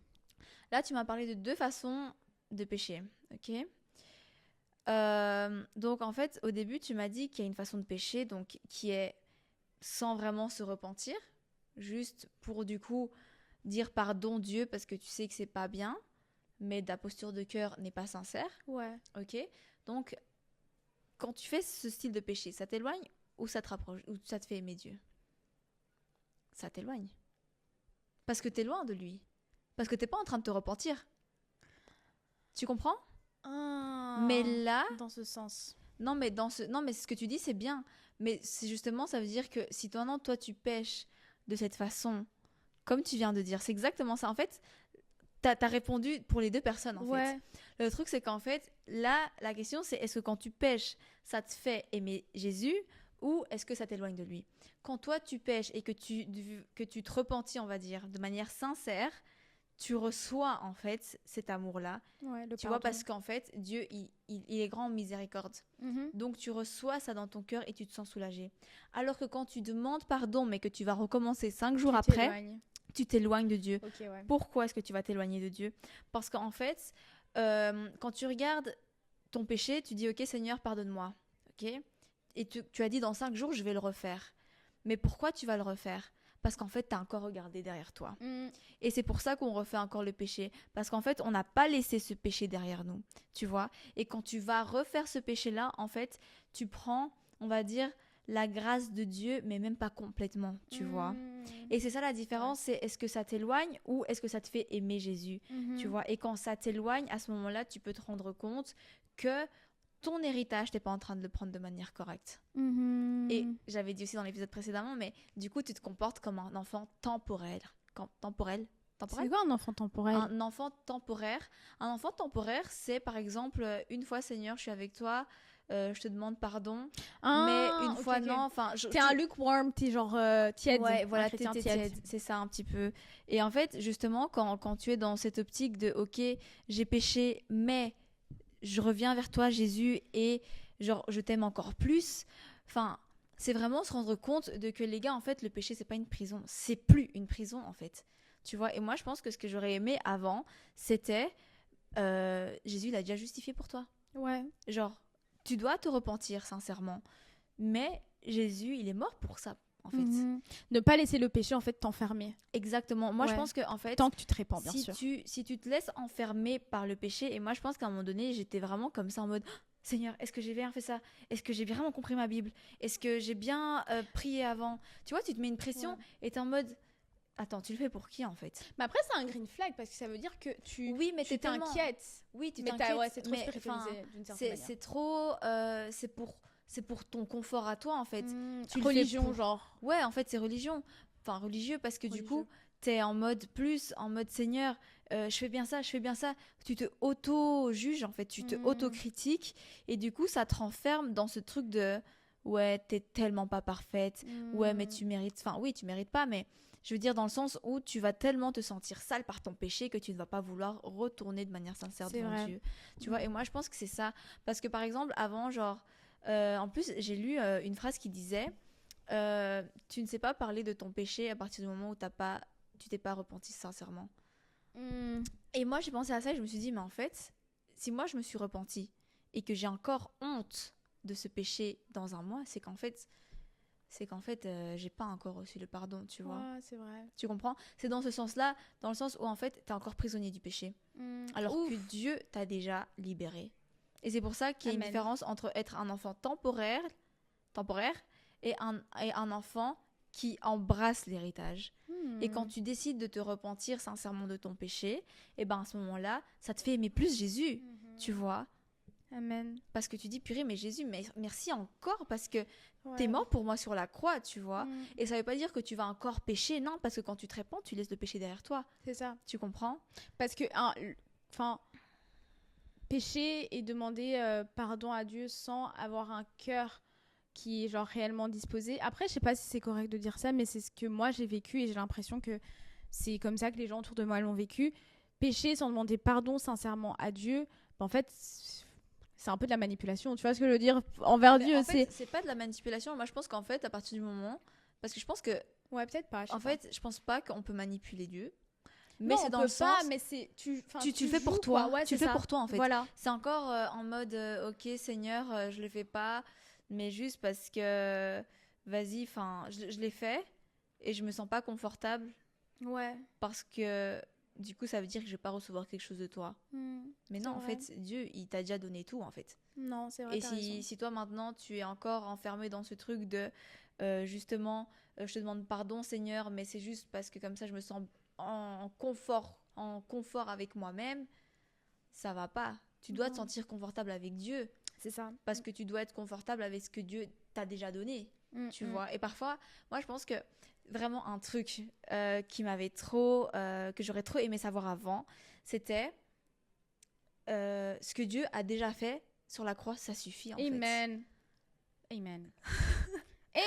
Là, tu m'as parlé de 2 façons de pécher, ok? Donc, en fait, au début, tu m'as dit qu'il y a une façon de pécher, donc qui est sans vraiment se repentir, juste pour du coup dire pardon Dieu parce que tu sais que c'est pas bien. mais ta posture de cœur n'est pas sincère.
Ouais.
Ok, donc quand tu fais ce style de péché, ça t'éloigne ou ça te rapproche ou ça te fait aimer Dieu? Ça t'éloigne. Parce que t'es loin de lui. Parce que t'es pas en train de te repentir. Tu comprends? Mais là,
dans ce sens.
non mais ce que tu dis c'est bien. Mais c'est justement, ça veut dire que si toi tu pèches de cette façon, comme tu viens de dire, c'est exactement ça. En fait, t'as répondu pour les deux personnes en fait. Le truc c'est qu'en fait, là, la question c'est est-ce que quand tu pèches, ça te fait aimer Jésus ou est-ce que ça t'éloigne de lui? Quand toi tu pèches et que tu te repentis, on va dire, de manière sincère, tu reçois en fait cet amour-là.
Ouais, le
Tu vois,
pardon.
parce qu'en fait, Dieu, il est grand en miséricorde.
Mhm.
Donc tu reçois ça dans ton cœur et tu te sens soulagé. Alors que quand tu demandes pardon, mais que tu vas recommencer 5 jours
Tu
après,
t'éloignes.
tu t'éloignes de Dieu.
Ok, ouais.
Pourquoi est-ce que tu vas t'éloigner de Dieu? Parce qu'en fait, quand tu regardes ton péché, tu dis, ok Seigneur, pardonne-moi. Ok. Et tu as dit, dans 5 jours, je vais le refaire. Mais pourquoi tu vas le refaire? Parce qu'en fait, tu as encore regardé derrière toi.
Mm.
Et c'est pour ça qu'on refait encore le péché. Parce qu'en fait, on n'a pas laissé ce péché derrière nous. Tu vois? Et quand tu vas refaire ce péché-là, en fait, tu prends, on va dire, la grâce de Dieu, mais même pas complètement. Tu vois? Et c'est ça la différence, c'est est-ce que ça t'éloigne ou est-ce que ça te fait aimer Jésus?
Mhm.
Tu vois? Et quand ça t'éloigne, à ce moment-là, tu peux te rendre compte que ton héritage, t'es pas en train de le prendre de manière correcte.
Mhm.
Et j'avais dit aussi dans l'épisode précédemment, mais du coup, tu te comportes comme un enfant temporel. Temporel?
C'est quoi un enfant temporel?
Un enfant temporaire. Un enfant temporaire, c'est par exemple, une fois Seigneur, je suis avec toi, je te demande pardon, mais une fois non, enfin...
T'es un lukewarm, t'es genre tiède.
Ouais, voilà,
Un chrétien
t'es
tiède.
tiède, c'est ça un petit peu. Et en fait, justement, quand tu es dans cette optique de, ok, j'ai péché, mais je reviens vers toi, Jésus, et genre, je t'aime encore plus, enfin... C'est vraiment se rendre compte de que les gars, en fait, le péché, c'est pas une prison. C'est plus une prison, en fait. Tu vois, et moi, je pense que ce que j'aurais aimé avant, c'était Jésus, il a déjà justifié pour toi.
Ouais.
Genre, tu dois te repentir, sincèrement. Mais Jésus, il est mort pour ça, en fait.
Mhm. Ne pas laisser le péché, en fait, t'enfermer.
Exactement. Moi, je
Ouais.
pense que, en fait,
Tant que tu te répands, bien
si
sûr.
si tu te laisses enfermer par le péché, et moi, je pense qu'à un moment donné, j'étais vraiment comme ça en mode Seigneur, est-ce que j'ai bien fait ça? Est-ce que j'ai vraiment compris ma Bible? Est-ce que j'ai bien prié avant? Tu vois, tu te mets une pression
Ouais.
et t'es en mode attends, tu le fais pour qui en fait?
Mais après, c'est un green flag parce que ça veut dire que
Oui, mais
tu t'inquiètes.
Oui, tu
Mais
t'inquiètes.
ouais, c'est trop
mais,
spiritualisé d'une certaine manière.
c'est trop. C'est pour ton confort à toi en fait. Tu le fais
Religion,
pour-
genre.
Ouais, en fait, c'est religion. Enfin, religieux parce que du
Religieux.
coup, t'es en mode Seigneur, je fais bien ça, je fais bien ça. Tu te auto-juges en fait, tu te auto-critiques et du coup, ça te renferme dans ce truc de ouais, t'es tellement pas parfaite. Ouais, mais tu mérites. Enfin, oui, tu mérites pas, mais je veux dire dans le sens où tu vas tellement te sentir sale par ton péché que tu ne vas pas vouloir retourner de manière sincère
C'est
devant
vrai.
Dieu. Tu vois, et moi, je pense que c'est ça. Parce que par exemple, avant, genre, en plus, j'ai lu une phrase qui disait tu ne sais pas parler de ton péché à partir du moment où tu t'es pas repenti sincèrement. Et moi, j'ai pensé à ça et je me suis dit, mais en fait, si moi je me suis repenti et que j'ai encore honte de ce péché dans un mois, c'est qu'en fait, j'ai pas encore reçu le pardon, tu vois.
Ouais, c'est vrai.
Tu comprends? C'est dans ce sens-là, dans le sens où en fait, t'es encore prisonnier du péché. Alors
Ouf.
que Dieu t'a déjà libéré. Et c'est pour ça qu'il y a une
Amen.
différence entre être un enfant temporaire et un enfant qui embrasse l'héritage. Et quand tu décides de te repentir sincèrement de ton péché, et ben à ce moment-là, ça te fait aimer plus Jésus, tu vois.
Amen.
Parce que tu dis, purée, mais Jésus, merci encore parce que
Ouais.
t'es mort pour moi sur la croix, tu vois. Et ça veut pas dire que tu vas encore pécher, non, parce que quand tu te répands, tu laisses le péché derrière toi.
C'est ça.
Tu comprends?
Parce que, enfin, pécher et demander pardon à Dieu sans avoir un cœur qui est genre réellement disposé. Après, je sais pas si c'est correct de dire ça, mais c'est ce que moi j'ai vécu et j'ai l'impression que c'est comme ça que les gens autour de moi l'ont vécu. Pécher sans demander pardon sincèrement à Dieu, en fait, c'est un peu de la manipulation. Tu vois ce que je veux dire envers Dieu?
En fait, c'est pas de la manipulation. Moi, je pense qu'en fait, à partir du moment. Parce que je pense que.
Ouais, peut-être pas.
En fait, je pense pas qu'on peut manipuler Dieu.
Mais
Mais
non,
c'est
on
dans
peut
le sens.
pas, mais c'est tu
Tu le fais pour
joues,
toi.
quoi. Ouais,
tu le
c'est
fais
ça.
pour toi, en fait.
Voilà.
C'est encore en mode ok, Seigneur, je le fais pas, mais juste parce que. Vas-y, enfin, je l'ai fait et je me sens pas confortable
Ouais.
parce que du coup, ça veut dire que je vais pas recevoir quelque chose de toi. Mais non, en
vrai.
fait, Dieu, il t'a déjà donné tout, en fait.
Non, c'est vrai.
Et
t'as raison.
si toi, maintenant, tu es encore enfermé dans ce truc de, justement, je te demande pardon, Seigneur, mais c'est juste parce que comme ça, je me sens en confort avec moi-même, ça va pas. Tu dois te
Non.
sentir confortable avec Dieu
C'est ça.
parce que tu dois être confortable avec ce que Dieu t'a déjà donné, tu vois. Et parfois, moi, je pense que vraiment un truc qui m'avait trop, que j'aurais trop aimé savoir avant, c'était ce que Dieu a déjà fait sur la croix, ça suffit en fait.
Amen. Amen.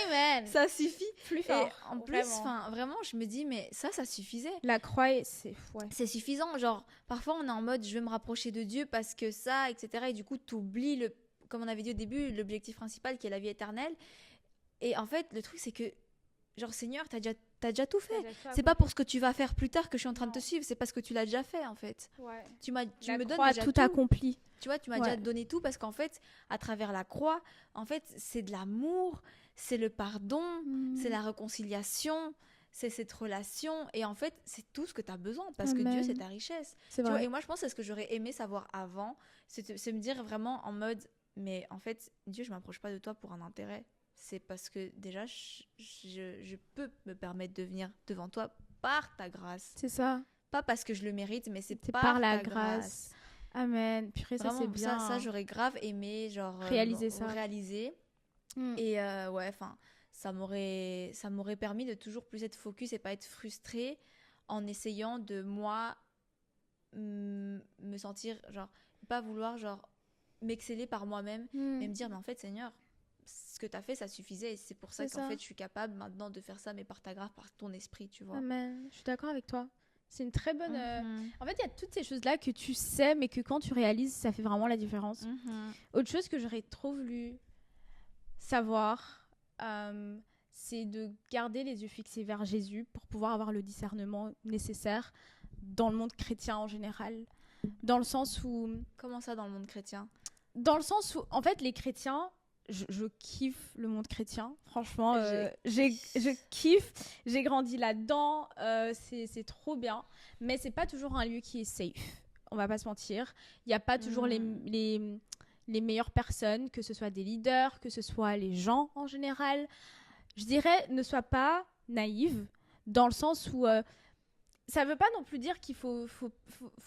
Amen.
Ça suffit.
Plus
Et
fort.
en plus,
vraiment.
enfin, vraiment, je me dis, mais ça suffisait.
La croix, c'est ouais.
C'est suffisant. Genre, parfois, on est en mode, je vais me rapprocher de Dieu parce que ça, etc. Et du coup, tu oublies, comme on avait dit au début, l'objectif principal qui est la vie éternelle. Et en fait, le truc, c'est que, genre, Seigneur, t'as déjà tout fait. C'est pas pour ce que tu vas faire plus tard que je suis en train de te suivre, c'est parce que tu l'as déjà fait, en fait.
Ouais.
Tu
La
me donnes
croix
déjà
tout
tout.
accompli.
Tu vois, tu m'as
Ouais.
déjà donné tout parce qu'en fait, à travers la croix, en fait, c'est de l'amour, c'est le pardon, c'est la réconciliation, c'est cette relation. Et en fait, c'est tout ce que tu as besoin parce que
Amen.
Dieu, c'est ta richesse.
C'est
Tu vois,
vrai.
et moi, je pense que c'est ce que j'aurais aimé savoir avant, c'est me dire vraiment en mode, mais en fait, Dieu, je m'approche pas de toi pour un intérêt. C'est parce que déjà, je peux me permettre de venir devant toi par ta grâce.
C'est ça.
Pas parce que je le mérite, mais c'est
C'est
par
par la
ta
grâce. Amen. Purée, ça
Vraiment,
c'est bien.
ça j'aurais grave aimé, genre
Réaliser ça.
réaliser.
Mm.
Et ouais, enfin, ça m'aurait permis de toujours plus être focus et pas être frustrée en essayant de moi me sentir genre pas vouloir genre m'exceller par moi-même, mais me dire mais en fait Seigneur, ce que t'as fait ça suffisait et c'est pour ça
C'est
qu'en
ça.
fait je suis capable maintenant de faire ça mais par ta grâce, par ton esprit, tu vois.
Amen. Je suis d'accord avec toi. C'est une très bonne.
Mhm.
En fait, il y a toutes ces choses-là que tu sais, mais que quand tu réalises, ça fait vraiment la différence.
Mhm.
Autre chose que j'aurais trop voulu savoir, c'est de garder les yeux fixés vers Jésus pour pouvoir avoir le discernement nécessaire dans le monde chrétien en général. Dans le sens où,
Comment ça dans le monde chrétien?
en fait, les chrétiens, je kiffe le monde chrétien. Franchement, je kiffe. J'ai grandi là-dedans. C'est trop bien. Mais c'est pas toujours un lieu qui est safe. On va pas se mentir. Il n'y a pas toujours les meilleures personnes, que ce soit des leaders, que ce soit les gens en général. Je dirais, ne sois pas naïve, dans le sens où ça veut pas non plus dire qu'il faut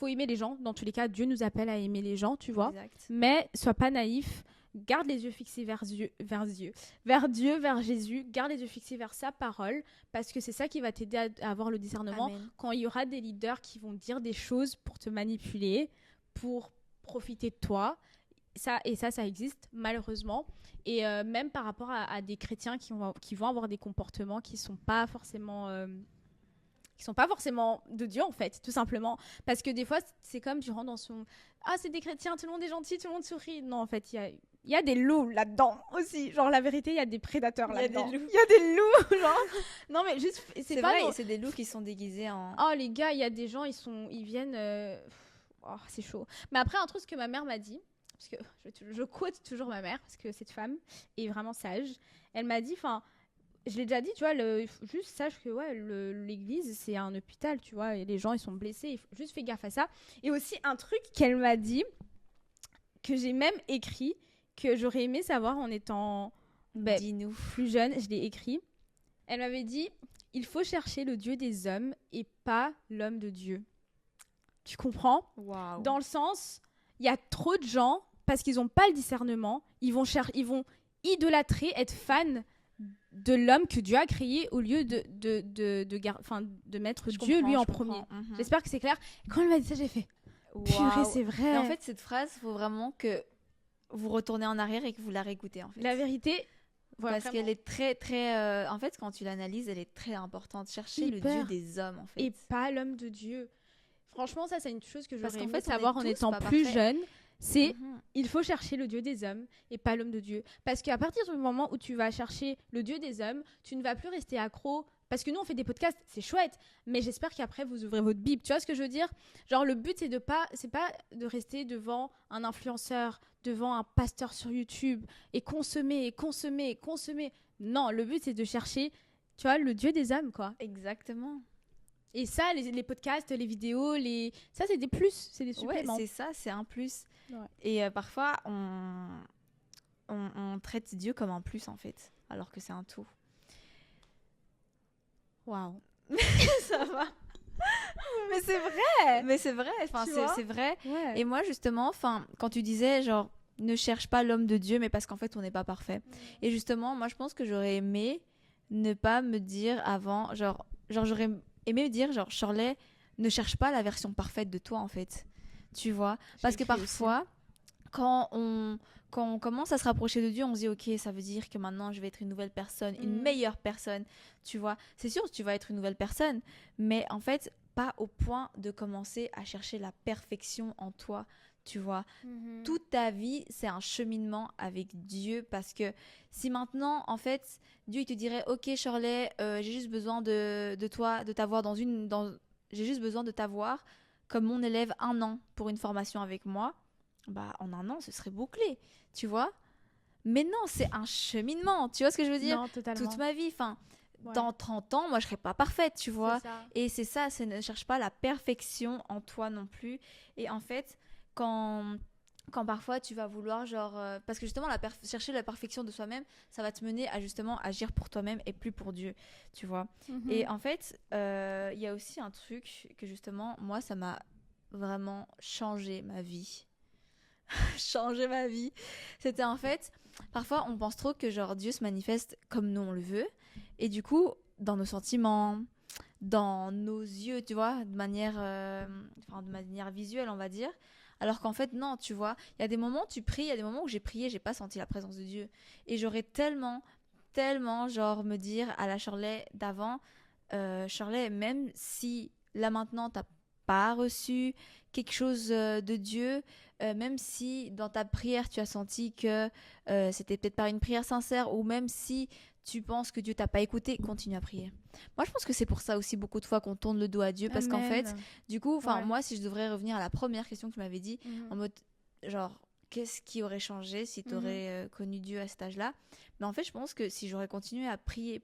aimer les gens. Dans tous les cas, Dieu nous appelle à aimer les gens, tu vois.
Exact.
Mais sois pas naïf. Garde les yeux fixés vers Dieu, vers Jésus. Garde les yeux fixés vers sa parole, parce que c'est ça qui va t'aider à avoir le discernement.
Amen.
Quand il y aura des leaders qui vont dire des choses pour te manipuler, pour profiter de toi. Ça existe malheureusement. Et même par rapport à des chrétiens qui vont avoir des comportements qui sont pas forcément de Dieu en fait, tout simplement. Parce que des fois, c'est comme tu rentres dans son... Ah, c'est des chrétiens, tout le monde est gentil, tout le monde sourit. Non, en fait, il y a des loups là-dedans aussi. Genre, la vérité, il y a des prédateurs
Il y a
là-dedans.
des loups.
Il y a des loups, genre. Non, mais juste...
C'est
pas
vrai,
non-
c'est des loups qui sont déguisés en...
Oh, les gars, il y a des gens, ils viennent... Oh, c'est chaud. Mais après, un truc que ma mère m'a dit, parce que je quote toujours ma mère, parce que cette femme est vraiment sage. Elle m'a dit, enfin... Je l'ai déjà dit, tu vois, juste sache que ouais, l'église, c'est un hôpital, tu vois, et les gens, ils sont blessés, juste fais gaffe à ça. Et aussi, un truc qu'elle m'a dit, que j'ai même écrit, que j'aurais aimé savoir en étant
Dis-nous.
plus jeune, je l'ai écrit. Elle m'avait dit, il faut chercher le Dieu des hommes et pas l'homme de Dieu. Tu comprends ?
Waouh.
Dans le sens, il y a trop de gens, parce qu'ils n'ont pas le discernement, ils vont idolâtrer, être fans de l'homme que Dieu a créé au lieu de mettre Dieu lui en premier. J'espère que c'est clair. Et quand elle m'a dit ça, j'ai fait purée, c'est vrai.
Mais en fait, cette phrase, il faut vraiment que vous retournez en arrière et que vous la réécoutez en fait.
La vérité, voilà,
parce qu'elle est très très en fait, quand tu l'analyses, elle est très importante. Chercher le Dieu des hommes en fait.
Et pas l'homme de Dieu. Franchement, ça c'est une chose que
Parce
j'aurais
qu'en
aimé
fait,
savoir en étant plus jeune. C'est il faut chercher le Dieu des hommes et pas l'homme de Dieu. Parce qu'à partir du moment où tu vas chercher le Dieu des hommes, tu ne vas plus rester accro. Parce que nous, on fait des podcasts, c'est chouette. Mais j'espère qu'après, vous ouvrez votre Bible. Tu vois ce que je veux dire ? Genre, le but, c'est pas de rester devant un influenceur, devant un pasteur sur YouTube et consommer. Non, le but, c'est de chercher, tu vois, le Dieu des hommes, quoi.
Exactement.
Et ça, les podcasts, les vidéos, ça, c'est des plus, c'est des
Ouais,
suppléments.
c'est ça, c'est un plus.
Ouais.
Et parfois, on traite Dieu comme un plus, en fait, alors que c'est un tout.
Waouh.
Ça va.
Mais c'est vrai.
Mais c'est vrai, enfin,
Tu vois
c'est vrai.
Ouais.
Et moi, justement, enfin, quand tu disais, genre, ne cherche pas l'homme de Dieu, mais parce qu'en fait, on n'est pas parfait. Et justement, moi, je pense que j'aurais aimé ne pas me dire avant, genre j'aurais aimé me dire, genre, Shirley, ne cherche pas la version parfaite de toi, en fait. Tu vois? Parce que parfois, quand on commence à se rapprocher de Dieu, on se dit, ok, ça veut dire que maintenant, je vais être une nouvelle personne, une meilleure personne, tu vois? C'est sûr que tu vas être une nouvelle personne, mais en fait, pas au point de commencer à chercher la perfection en toi, tu vois. Toute ta vie, c'est un cheminement avec Dieu, parce que si maintenant, en fait, Dieu il te dirait, ok Shirley, j'ai juste besoin de toi, de t'avoir j'ai juste besoin de t'avoir comme mon élève 1 an pour une formation avec moi, bah en 1 an, ce serait bouclé, tu vois. Mais non, c'est un cheminement, tu vois ce que je veux dire?
Non, totalement.
Toute ma vie, enfin,
Ouais.
dans 30 ans, moi je serais pas parfaite, tu vois.
C'est ça.
Et c'est ça, ne cherche pas la perfection en toi non plus. Et en fait, quand parfois tu vas vouloir, genre, parce que justement, chercher la perfection de soi-même, ça va te mener à justement agir pour toi-même et plus pour Dieu, tu vois. Et en fait, il y a aussi un truc que justement, moi, ça m'a vraiment changé ma vie. Changer ma vie. C'était en fait, parfois on pense trop que genre Dieu se manifeste comme nous on le veut, et du coup dans nos sentiments, dans nos yeux, tu vois, de manière visuelle on va dire. Alors qu'en fait non, tu vois, il y a des moments tu pries, il y a des moments où j'ai prié, j'ai pas senti la présence de Dieu, et j'aurais tellement genre me dire à la Shirley d'avant, Shirley, même si là maintenant t'as pas reçu quelque chose de Dieu, même si dans ta prière tu as senti que c'était peut-être pas une prière sincère, ou même si tu penses que Dieu t'a pas écouté, continue à prier. Moi je pense que c'est pour ça aussi beaucoup de fois qu'on tourne le dos à Dieu, parce qu'en fait, du coup, enfin
Ouais.
moi si je devrais revenir à la première question que tu m'avais dit, en mode genre qu'est-ce qui aurait changé si tu aurais connu Dieu à cet âge-là? Mais en fait, je pense que si j'aurais continué à prier,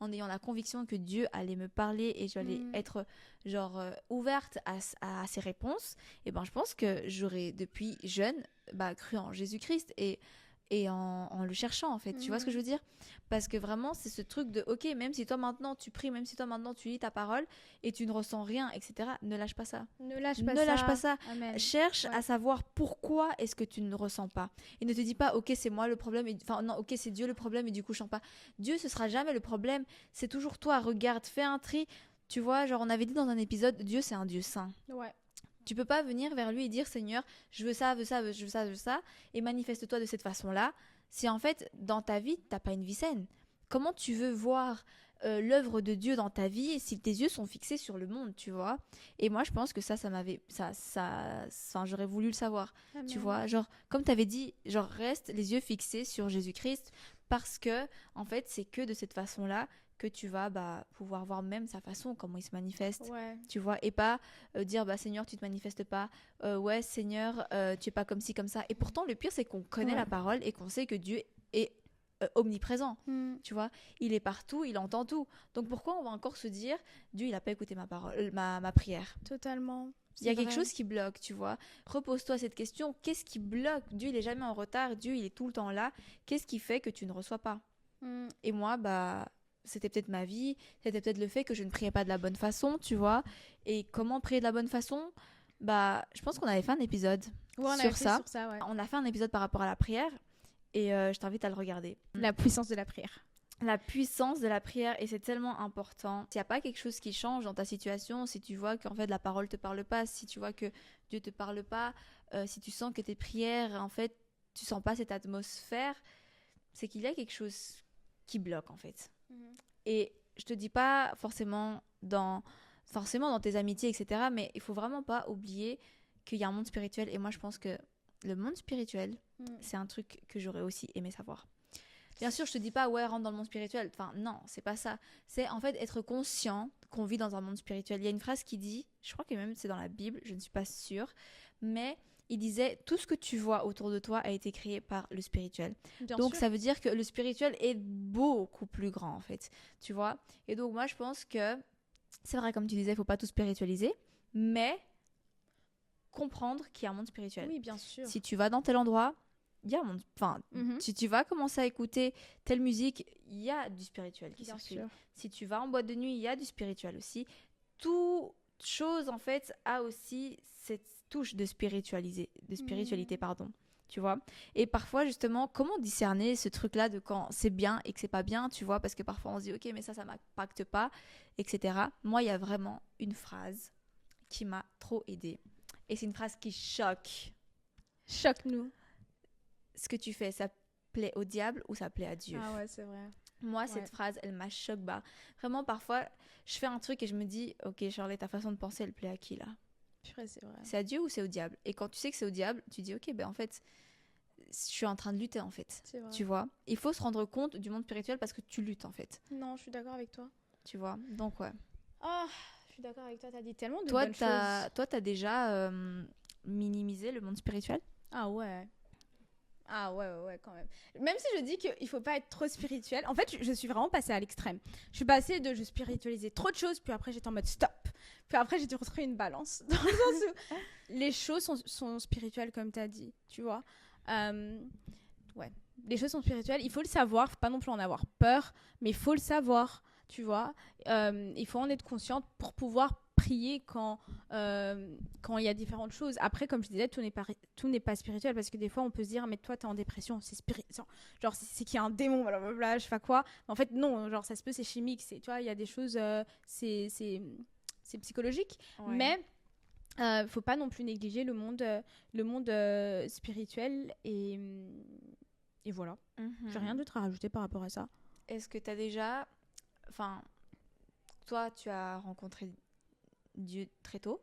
en ayant la conviction que Dieu allait me parler et j'allais être genre ouverte à ses réponses, et ben je pense que j'aurais depuis jeune cru en Jésus-Christ et en le cherchant en fait. Tu vois ce que je veux dire? Parce que vraiment c'est ce truc de ok, même si toi maintenant tu pries, même si toi maintenant tu lis ta parole et tu ne ressens rien, etc., ne lâche pas ça.
Ne lâche
pas ça.
Amen.
Cherche à savoir pourquoi est-ce que tu ne ressens pas. Et ne te dis pas ok c'est moi le problème, enfin non ok c'est Dieu le problème et du coup je sens pas. Dieu ce sera jamais le problème, c'est toujours toi. Regarde, fais un tri. Tu vois, genre on avait dit dans un épisode, Dieu c'est un Dieu saint.
Ouais.
Tu peux pas venir vers lui et dire Seigneur, je veux ça, je veux ça, et manifeste-toi de cette façon-là, si en fait dans ta vie t'as pas une vie saine. Comment tu veux voir l'œuvre de Dieu dans ta vie si tes yeux sont fixés sur le monde, tu vois? Et moi je pense que ça m'avait, enfin j'aurais voulu le savoir,
Amen.
tu vois? Genre comme t'avais dit, genre reste les yeux fixés sur Jésus-Christ, parce que en fait c'est que de cette façon-là que tu vas pouvoir voir même sa façon, comment il se manifeste, tu vois, et pas dire Seigneur tu te manifestes pas, ouais Seigneur tu es pas comme ci comme ça. Et pourtant le pire c'est qu'on connaît la parole et qu'on sait que Dieu est omniprésent, tu vois, il est partout, il entend tout. Donc pourquoi on va encore se dire Dieu il a pas écouté ma parole, ma prière?
Totalement.
Il y a quelque chose qui bloque, tu vois. Repose-toi cette question, qu'est-ce qui bloque? Dieu il est jamais en retard, Dieu il est tout le temps là. Qu'est-ce qui fait que tu ne reçois pas? Et moi c'était peut-être ma vie, c'était peut-être le fait que je ne priais pas de la bonne façon, tu vois. Et comment prier de la bonne façon? Je pense qu'on avait fait un épisode sur ça.
Ouais.
On a fait un épisode par rapport à la prière et je t'invite à le regarder.
La puissance de la prière.
La puissance de la prière, et c'est tellement important. S'il n'y a pas quelque chose qui change dans ta situation, si tu vois qu'en fait la parole te parle pas, si tu vois que Dieu te parle pas, si tu sens que tes prières, en fait, tu sens pas cette atmosphère, c'est qu'il y a quelque chose qui bloque en fait. Et je te dis pas forcément dans tes amitiés, etc. Mais il faut vraiment pas oublier qu'il y a un monde spirituel. Et moi, je pense que le monde spirituel, c'est un truc que j'aurais aussi aimé savoir. Bien sûr, je te dis pas, ouais, rentre dans le monde spirituel. Enfin, non, c'est pas ça. C'est en fait être conscient qu'on vit dans un monde spirituel. Il y a une phrase qui dit, je crois que même c'est dans la Bible, je ne suis pas sûre, mais il disait tout ce que tu vois autour de toi a été créé par le spirituel.
Bien
Donc
sûr.
ça veut dire que le spirituel est beaucoup plus grand en fait, tu vois. Et donc moi je pense que c'est vrai comme tu disais, il faut pas tout spiritualiser, mais comprendre qu'il y a un monde spirituel.
Oui, bien sûr.
Si tu vas dans tel endroit, il y a un monde. Enfin,
Mhm.
si tu vas commencer à écouter telle musique, il y a du spirituel qui
Bien
circule.
sûr.
Si tu vas en boîte de nuit, il y a du spirituel aussi. Toute chose en fait a aussi cette touche de spiritualité, pardon. Tu vois. Et parfois justement, comment discerner ce truc-là de quand c'est bien et que c'est pas bien, tu vois, parce que parfois on se dit ok, mais ça m'impacte pas, etc. Moi, il y a vraiment une phrase qui m'a trop aidée. Et c'est une phrase qui choque.
Choque-nous.
Ce que tu fais, ça plaît au diable ou ça plaît à Dieu?
Ah ouais, c'est vrai.
Moi,
Ouais.
cette phrase, elle m'a choquée. Vraiment, parfois, je fais un truc et je me dis, ok, Charlotte, ta façon de penser, elle plaît à qui là?
Purée, c'est vrai.
C'est à Dieu ou c'est au diable? Et quand tu sais que c'est au diable, tu dis, ok, ben en fait, je suis en train de lutter en fait.
C'est vrai.
Tu vois? Il faut se rendre compte du monde spirituel parce que tu luttes en fait.
Non, je suis d'accord avec toi.
Tu vois? Donc, ouais.
Ah, je suis d'accord avec toi. T'as dit tellement de
Toi,
bonnes choses.
t'as déjà minimisé le monde spirituel?
Ah ouais. Ah ouais, ouais, ouais, quand même. Même si je dis qu'il faut pas être trop spirituel, en fait, je suis vraiment passée à l'extrême. Je suis passée de je spiritualisais trop de choses, puis après j'étais en mode stop. Puis après j'ai dû retrouver une balance, dans le sens où les choses sont spirituelles, comme tu as dit, tu vois. Ouais, les choses sont spirituelles, il faut le savoir, faut pas non plus en avoir peur, mais il faut le savoir, tu vois. Il faut en être consciente pour pouvoir prier quand il y a différentes choses. Après, comme je disais, tout n'est pas spirituel parce que des fois, on peut se dire, mais toi, t'es en dépression, c'est spirituel. Genre, c'est qu'il y a un démon, blablabla, je sais pas quoi. Mais en fait, non, genre, ça se peut, c'est chimique. Tu vois, il y a des choses, c'est psychologique.
Ouais.
Mais faut pas non plus négliger le monde spirituel. Et voilà. J'ai rien d'autre à rajouter par rapport à ça.
Est-ce que t'as déjà... Enfin, toi, tu as rencontré Dieu très tôt,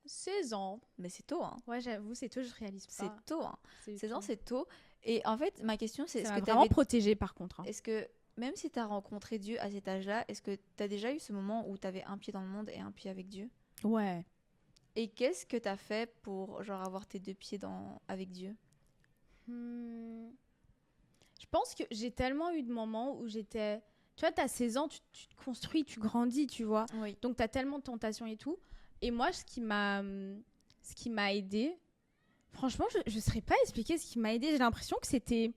16 ans.
mais c'est tôt, hein.
Ouais, j'avoue, c'est tôt, je réalise pas.
C'est tôt, hein.
C'est
16 ans,
tôt.
c'est tôt. Et en fait, ma question, c'est
Ça
est-ce
m'a
que
vraiment protégée, par contre. Hein.
est-ce que, même si tu as rencontré Dieu à cet âge-là, est-ce que tu as déjà eu ce moment où tu avais un pied dans le monde et un pied avec Dieu?
Ouais.
Et qu'est-ce que tu as fait pour genre avoir tes deux pieds avec Dieu?
Je pense que j'ai tellement eu de moments où j'étais... Tu vois, t'as 16 ans, tu te construis, tu grandis, tu vois.
Oui.
Donc, t'as tellement de tentations et tout. Et moi, ce qui m'a aidée... Franchement, je ne saurais pas expliquer ce qui m'a aidée. J'ai l'impression que c'était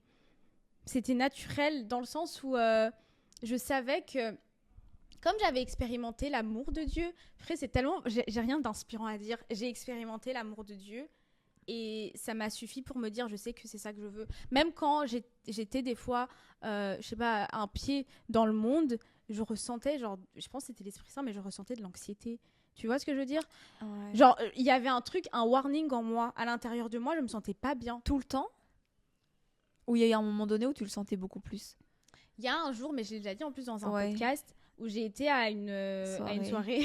naturel dans le sens où je savais que... Comme j'avais expérimenté l'amour de Dieu... Après, c'est tellement... J'ai rien d'inspirant à dire. J'ai expérimenté l'amour de Dieu. Et ça m'a suffi pour me dire, je sais que c'est ça que je veux. Même quand j'étais des fois, je sais pas, un pied dans le monde, je ressentais, genre, je pense que c'était l'Esprit Saint, mais je ressentais de l'anxiété. Tu vois ce que je veux dire?
Ouais.
Genre, il y avait un truc, un warning en moi, à l'intérieur de moi, je me sentais pas bien.
Tout le temps? Ou il y a eu un moment donné où tu le sentais beaucoup plus?
Il y a un jour, mais j'ai déjà dit en plus dans un
Ouais.
podcast, où j'ai été à une soirée.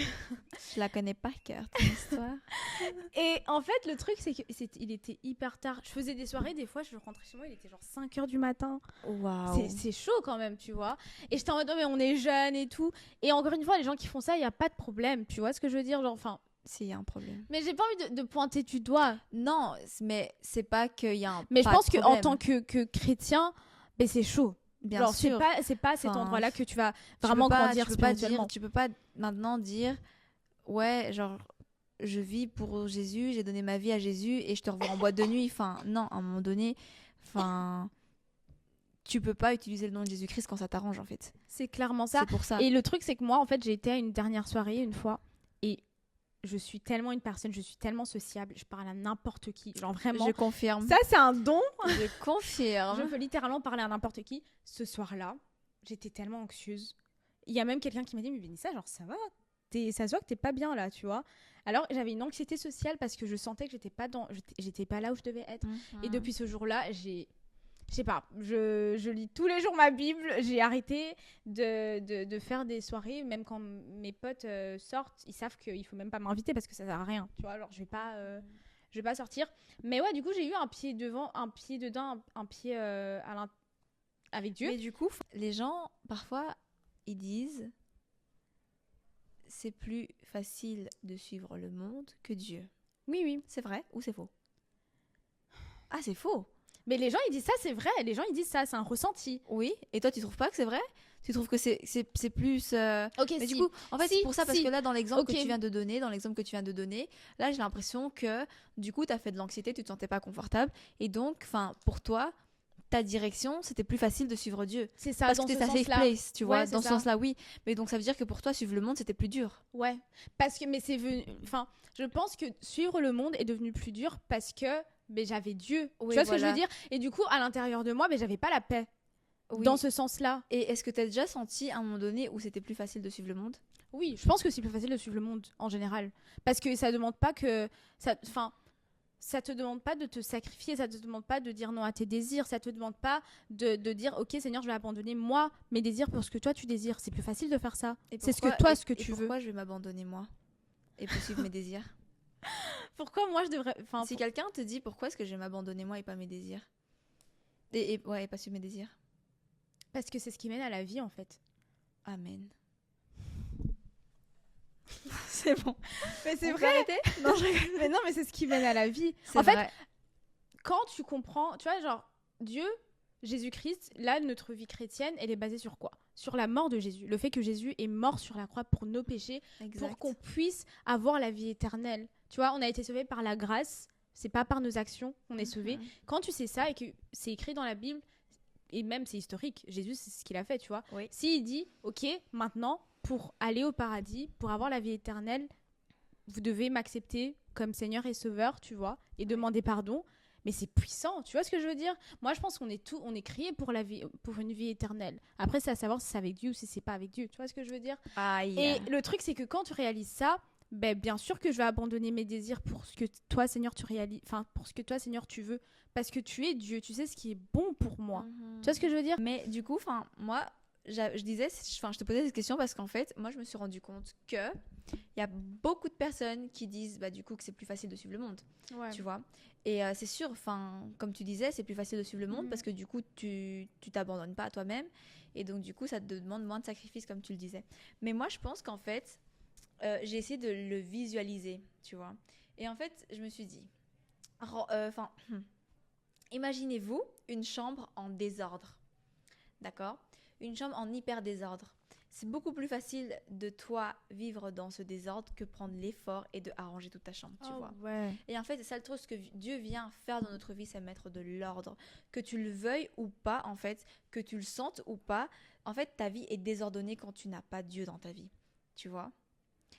Je la connais par cœur, ton histoire.
Et en fait, le truc, c'est qu'il était hyper tard. Je faisais des soirées, des fois, je rentrais chez moi, il était genre 5h du matin.
Waouh.
C'est chaud quand même, tu vois. Et j'étais en mode, non, mais on est jeunes et tout. Et encore une fois, les gens qui font ça, il n'y a pas de problème. Tu vois ce que je veux dire? Genre, enfin.
S'il y a un problème.
Mais j'ai pas envie de pointer du doigt.
Non, mais c'est pas qu'il y a un.
Mais je
pas
pense
de
qu'en
problème.
tant que chrétien, ben c'est chaud.
Bien
Genre,
sûr.
c'est pas cet
Enfin,
endroit-là que tu vas vraiment grandir spirituellement.
Tu peux pas maintenant dire, ouais, genre, je vis pour Jésus, j'ai donné ma vie à Jésus et je te revois en boîte de nuit. Enfin, non, à un moment donné, enfin, tu peux pas utiliser le nom de Jésus-Christ quand ça t'arrange, en fait.
C'est clairement ça.
C'est pour ça.
Et le truc, c'est que moi, en fait, j'ai été à une dernière soirée une fois et je suis tellement une personne, je suis tellement sociable, je parle à n'importe qui. Genre vraiment.
Je confirme.
Ça, c'est un don.
Je confirme.
Je peux littéralement parler à n'importe qui. Ce soir-là, j'étais tellement anxieuse. Il y a même quelqu'un qui m'a dit, mais Vanessa, genre ça va, ça se voit que t'es pas bien là, tu vois. Alors j'avais une anxiété sociale parce que je sentais que j'étais pas là où je devais être. Et depuis ce jour-là, je sais pas, je lis tous les jours ma Bible. J'ai arrêté de faire des soirées, même quand mes potes sortent, ils savent qu'il faut même pas m'inviter parce que ça sert à rien, tu vois. Alors je vais pas sortir. Mais ouais, du coup, j'ai eu un pied devant, un pied dedans, un pied avec Dieu.
Mais du coup, les gens, parfois, ils disent c'est plus facile de suivre le monde que Dieu.
Oui, oui.
C'est vrai ou c'est faux? ah, c'est faux.
Mais les gens, ils disent ça, c'est vrai. Les gens, ils disent ça, c'est un ressenti.
Oui, et toi, tu trouves pas que c'est vrai? Tu trouves que c'est plus...
Ok,
Mais
si.
du coup, en fait,
Si,
c'est pour ça, parce
si.
que là, dans l'exemple
Ok.
que tu viens de donner, là, j'ai l'impression que, du coup, tu as fait de l'anxiété, tu te sentais pas confortable, et donc, pour toi, ta direction, c'était plus facile de suivre Dieu.
C'est ça,
Parce
dans
que
ce
c'était ta safe
sens-là.
place, tu vois,
Ouais, c'est
dans ce
ça.
sens-là, oui. Mais donc, ça veut dire que pour toi, suivre le monde, c'était plus dur.
Ouais. Parce que, mais c'est venu. Enfin, je pense que suivre le monde est devenu plus dur parce que mais j'avais Dieu.
Oui,
Tu vois ce que je
voilà.
veux dire? Et du coup, à l'intérieur de moi, mais j'avais pas la paix.
Oui.
Dans ce sens-là.
Et est-ce que tu as déjà senti à un moment donné où c'était plus facile de suivre le monde?
Oui, je pense que c'est plus facile de suivre le monde en général. Parce que ça demande pas que. Enfin, ça te demande pas de te sacrifier, ça te demande pas de dire non à tes désirs, ça te demande pas de dire ok Seigneur, je vais abandonner moi mes désirs pour ce que toi tu désires. C'est plus facile de faire ça. C'est ce que toi, ce que tu veux.
Pourquoi je vais m'abandonner moi et pas suivre mes désirs?
Pourquoi moi je devrais. Enfin,
Si quelqu'un te dit pourquoi est-ce que je vais m'abandonner moi et pas mes désirs ouais, et pas suivre mes désirs.
Parce que c'est ce qui mène à la vie en fait.
Amen. C'est bon.
Mais c'est
On peut
vrai.
arrêter? Non,
Mais non, mais c'est ce qui mène à la vie.
c'est
En fait,
vrai.
quand tu comprends, tu vois, genre, Dieu, Jésus-Christ, là, notre vie chrétienne, elle est basée sur quoi? Sur la mort de Jésus. Le fait que Jésus est mort sur la croix pour nos péchés,
Exact.
pour qu'on puisse avoir la vie éternelle. Tu vois, on a été sauvés par la grâce, c'est pas par nos actions qu'on est sauvés.
Mhm.
Quand tu sais ça et que c'est écrit dans la Bible, et même c'est historique, Jésus, c'est ce qu'il a fait, tu vois.
Oui.
S'il dit, ok, maintenant, pour aller au paradis, pour avoir la vie éternelle, vous devez m'accepter comme Seigneur et Sauveur, tu vois, et demander pardon. Mais c'est puissant, tu vois ce que je veux dire? Moi, je pense qu'on est créé pour la vie, pour une vie éternelle. Après, c'est à savoir si c'est avec Dieu ou si c'est pas avec Dieu. Tu vois ce que je veux dire?
Aïe.
Et le truc, c'est que quand tu réalises ça, ben, bien sûr que je vais abandonner mes désirs pour ce que toi, Seigneur, tu réalises, enfin, pour ce que toi, Seigneur, tu veux, parce que tu es Dieu, tu sais ce qui est bon pour moi.
Mhm.
Tu vois ce que je veux dire?
Mais du coup, moi, je disais, je te posais cette question parce qu'en fait, moi, je me suis rendu compte que il y a beaucoup de personnes qui disent, bah, du coup, que c'est plus facile de suivre le monde, tu vois. Et c'est sûr, comme tu disais, c'est plus facile de suivre le monde parce que du coup, tu t'abandonnes pas à toi-même et donc du coup, ça te demande moins de sacrifices, comme tu le disais. Mais moi, je pense qu'en fait, j'ai essayé de le visualiser, tu vois. Et en fait, je me suis dit, imaginez-vous une chambre en désordre, d'accord? Une chambre en hyper désordre. C'est beaucoup plus facile de toi vivre dans ce désordre que prendre l'effort et de arranger toute ta chambre, tu vois.
Ouais.
Et en fait, c'est ça le truc, ce que Dieu vient faire dans notre vie, c'est mettre de l'ordre. Que tu le veuilles ou pas, en fait, que tu le sentes ou pas, en fait, ta vie est désordonnée quand tu n'as pas Dieu dans ta vie, tu vois.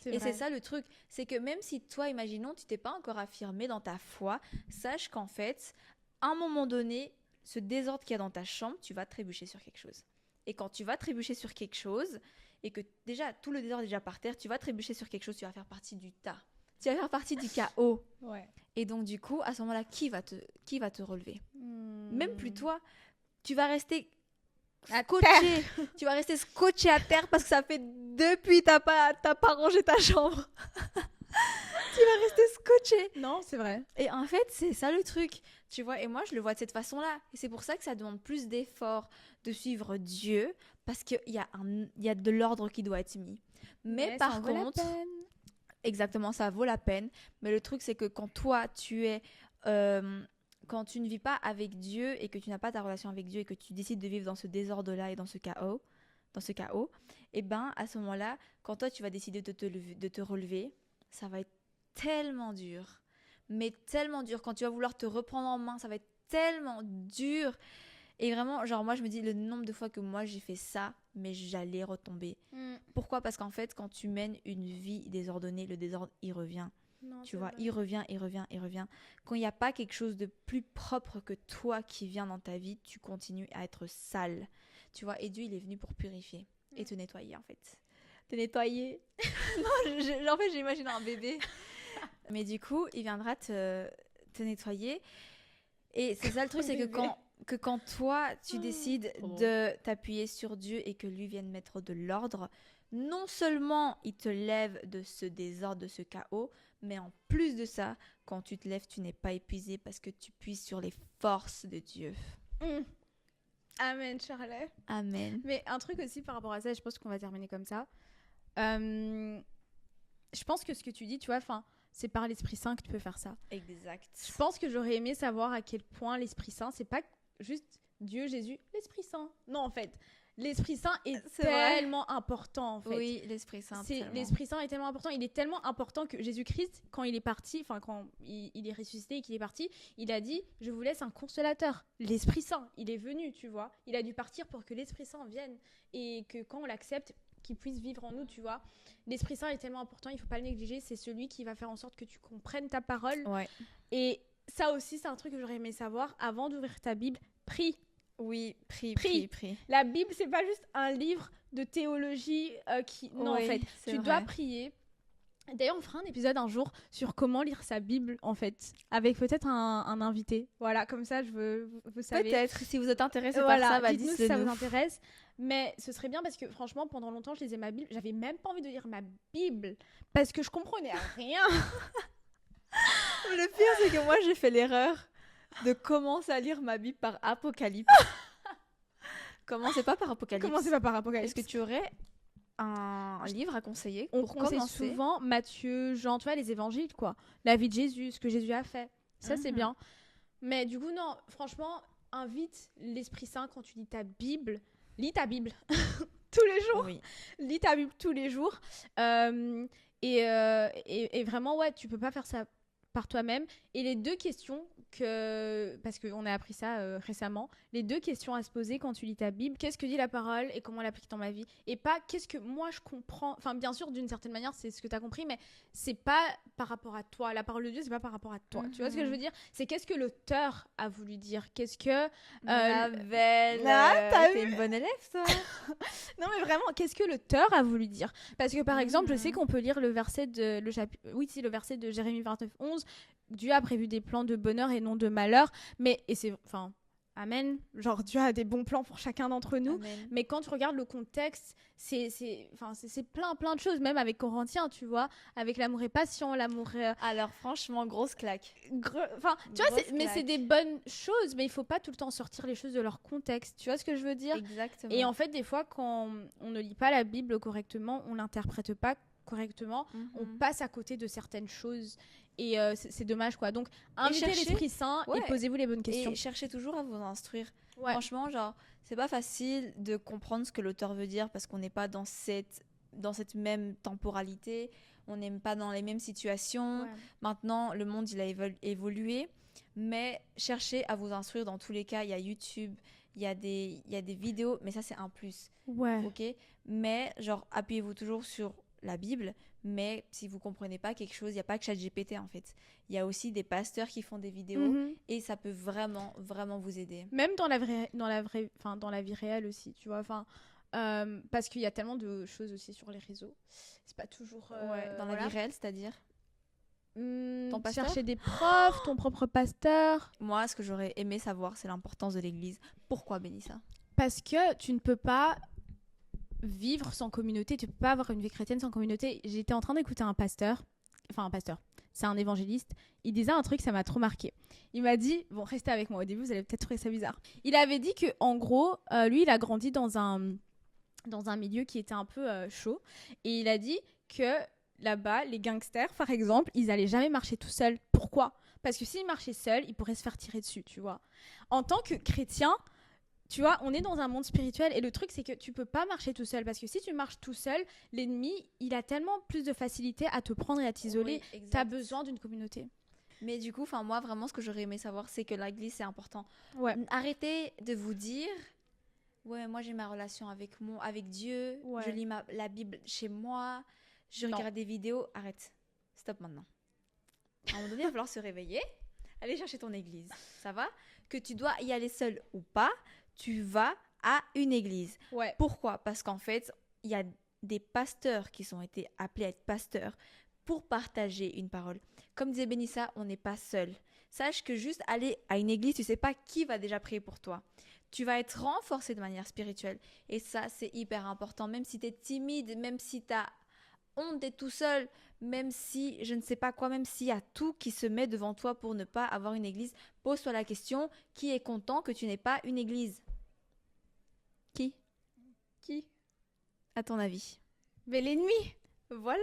Et c'est ça le truc, c'est que même si toi, imaginons, tu t'es pas encore affirmé dans ta foi, sache qu'en fait, à un moment donné, ce désordre qu'il y a dans ta chambre, tu vas trébucher sur quelque chose. Et quand tu vas trébucher sur quelque chose, et que déjà, tout le désordre est déjà par terre, tu vas trébucher sur quelque chose, tu vas faire partie du tas. Tu vas faire partie du chaos.
Ouais.
Et donc, du coup, à ce moment-là, qui va te relever? Même plus toi. Tu vas rester scotché. Tu vas rester scotché à terre parce que ça fait depuis t'as pas rangé ta chambre. Tu vas rester scotché.
Non, c'est vrai.
Et en fait, c'est ça le truc, tu vois. Et moi, je le vois de cette façon-là. Et c'est pour ça que ça demande plus d'efforts de suivre Dieu, parce qu'il y a de l'ordre qui doit être mis. Mais par
ça en vaut la
contre,
peine.
exactement, ça vaut la peine. Mais le truc, c'est que quand toi, quand tu ne vis pas avec Dieu et que tu n'as pas ta relation avec Dieu et que tu décides de vivre dans ce désordre-là et dans ce chaos, et ben à ce moment-là, quand toi, tu vas décider de te relever, ça va être tellement dur. Mais tellement dur. Quand tu vas vouloir te reprendre en main, ça va être tellement dur. Et vraiment, genre, moi, je me dis le nombre de fois que moi, j'ai fait ça, mais j'allais retomber. Pourquoi? Parce qu'en fait, quand tu mènes une vie désordonnée, le désordre, il revient.
Non,
Tu vois, il revient. Quand il n'y a pas quelque chose de plus propre que toi qui vient dans ta vie, tu continues à être sale. Tu vois, et Dieu, il est venu pour purifier et te nettoyer, en fait. Te nettoyer. Non, en fait, j'imagine un bébé. Mais du coup, il viendra te nettoyer. Et c'est ça le truc, c'est que quand toi, tu décides de t'appuyer sur Dieu et que lui vienne mettre de l'ordre, non seulement il te lève de ce désordre, de ce chaos, mais en plus de ça, quand tu te lèves, tu n'es pas épuisé parce que tu puises sur les forces de Dieu.
Amen, Charlotte.
Amen.
Mais un truc aussi par rapport à ça, je pense qu'on va terminer comme ça. je pense que ce que tu dis, tu vois, enfin, c'est par l'Esprit Saint que tu peux faire ça.
Exact.
Je pense que j'aurais aimé savoir à quel point l'Esprit Saint, c'est pas juste Dieu, Jésus, l'Esprit Saint. Non, en fait, l'Esprit Saint est tellement important, en fait.
Oui, l'Esprit Saint.
L'Esprit Saint est tellement important. Il est tellement important que Jésus-Christ, quand il est parti, enfin, quand il est ressuscité et qu'il est parti, il a dit, je vous laisse un consolateur. L'Esprit Saint, il est venu, tu vois. Il a dû partir pour que l'Esprit Saint vienne et que quand on l'accepte, qu'il puisse vivre en nous, tu vois. L'Esprit Saint est tellement important, il faut pas le négliger. C'est celui qui va faire en sorte que tu comprennes ta parole.
Ouais.
Et ça aussi, c'est un truc que j'aurais aimé savoir. Avant d'ouvrir ta Bible, prie.
Oui, prie.
La Bible, c'est pas juste un livre de théologie Non,
oui,
en fait, tu dois prier. D'ailleurs, on fera un épisode un jour sur comment lire sa Bible, en fait, avec peut-être un invité. Voilà, comme ça, vous savez.
Peut-être, si vous êtes intéressé par ça, bah,
dites-nous si ça vous intéresse. Mais ce serait bien parce que, franchement, pendant longtemps, je lisais ma Bible. J'avais même pas envie de lire ma Bible parce que je comprenais rien.
Le pire, c'est que moi, j'ai fait l'erreur de commencer à lire ma Bible par Apocalypse. Commencez pas par Apocalypse.
Commencez pas par Apocalypse.
Est-ce que tu aurais un livre à conseiller
On
pour
conseille
commencer?
souvent Matthieu, Jean, tu vois, les évangiles, quoi. La vie de Jésus, ce que Jésus a fait. Ça, c'est bien. Mais du coup, non, franchement, invite l'Esprit Saint quand tu lis ta Bible. Lis ta Bible tous les jours.
Oui.
Lis ta Bible tous les jours. Et vraiment, ouais, tu peux pas faire ça par toi-même. Et les deux questions parce qu'on a appris ça récemment, les deux questions à se poser quand tu lis ta Bible, qu'est-ce que dit la parole et comment l'applique dans ma vie, et pas qu'est-ce que moi je comprends, enfin bien sûr d'une certaine manière c'est ce que tu as compris, mais c'est pas par rapport à toi, la parole de Dieu c'est pas par rapport à toi, tu vois ce que je veux dire, c'est qu'est-ce que l'auteur a voulu dire, qu'est-ce que
la belle, t'es une bonne élève toi.
Non mais vraiment, qu'est-ce que l'auteur a voulu dire, parce que par exemple je sais qu'on peut lire le verset de le verset de Jérémie 29:11, Dieu a prévu des plans de bonheur et non de malheur, amen, genre Dieu a des bons plans pour chacun d'entre nous. Amen. Mais quand tu regardes le contexte, c'est plein de choses, même avec Corinthiens, tu vois, avec l'amour et passion, l'amour...
Alors franchement, grosse claque.
Tu vois, mais c'est des bonnes choses, mais il faut pas tout le temps sortir les choses de leur contexte, tu vois ce que je veux dire?
Exactement.
Et en fait, des fois, quand on ne lit pas la Bible correctement, on l'interprète pas correctement, on passe à côté de certaines choses. Et c'est dommage, quoi. Donc, invitez l'Esprit Saint et posez-vous les bonnes questions.
Et cherchez toujours à vous instruire. Ouais. Franchement, genre, c'est pas facile de comprendre ce que l'auteur veut dire parce qu'on n'est pas dans cette même temporalité, on n'est pas dans les mêmes situations. Ouais. Maintenant, le monde, il a évolué, mais cherchez à vous instruire dans tous les cas. Il y a YouTube, il y a des vidéos, mais ça, c'est un plus.
Ouais.
Ok. Mais, genre, appuyez-vous toujours sur la Bible, mais si vous comprenez pas quelque chose, il n'y a pas que ChatGPT en fait. Il y a aussi des pasteurs qui font des vidéos et ça peut vraiment, vraiment vous aider. Même dans la vie réelle aussi, tu vois. Parce qu'il y a tellement de choses aussi sur les réseaux. C'est pas toujours... dans la vie réelle, c'est-à-dire
ton pasteur, chercher des profs, ton propre pasteur.
Moi, ce que j'aurais aimé savoir, c'est l'importance de l'église. Pourquoi, Bélissa?
Parce que tu ne peux pas vivre sans communauté, tu peux pas avoir une vie chrétienne sans communauté. J'étais en train d'écouter un pasteur, c'est un évangéliste, il disait un truc, ça m'a trop marqué. Il m'a dit, bon, restez avec moi, au début vous allez peut-être trouver ça bizarre. Il avait dit que en gros, lui il a grandi dans un milieu qui était un peu chaud, et il a dit que là-bas, les gangsters par exemple, ils allaient jamais marcher tout seuls. Pourquoi? Parce que s'ils marchaient seuls, ils pourraient se faire tirer dessus, tu vois. En tant que chrétien, tu vois, on est dans un monde spirituel et le truc, c'est que tu peux pas marcher tout seul parce que si tu marches tout seul, l'ennemi, il a tellement plus de facilité à te prendre et à t'isoler. Oui, tu as besoin d'une communauté.
Mais du coup, moi, vraiment, ce que j'aurais aimé savoir, c'est que l'église, c'est important.
Ouais.
Arrêtez de vous dire, ouais, moi, j'ai ma relation avec Dieu, je lis la Bible chez moi, je regarde des vidéos. Arrête. Stop maintenant. À un moment donné, il va falloir se réveiller, aller chercher ton église. Ça va? Que tu dois y aller seul ou pas, tu vas à une église.
Ouais.
Pourquoi? Parce qu'en fait, il y a des pasteurs qui ont été appelés à être pasteurs pour partager une parole. Comme disait Benissa, on n'est pas seul. Sache que juste aller à une église, tu sais pas qui va déjà prier pour toi. Tu vas être renforcé de manière spirituelle. Et ça, c'est hyper important. Même si tu es timide, même si tu as honte d'être tout seul, même si je ne sais pas quoi, même s'il y a tout qui se met devant toi pour ne pas avoir une église, pose-toi la question, qui est content que tu n'aies pas une église? Qui? À ton avis?
Mais l'ennemi.
Voilà.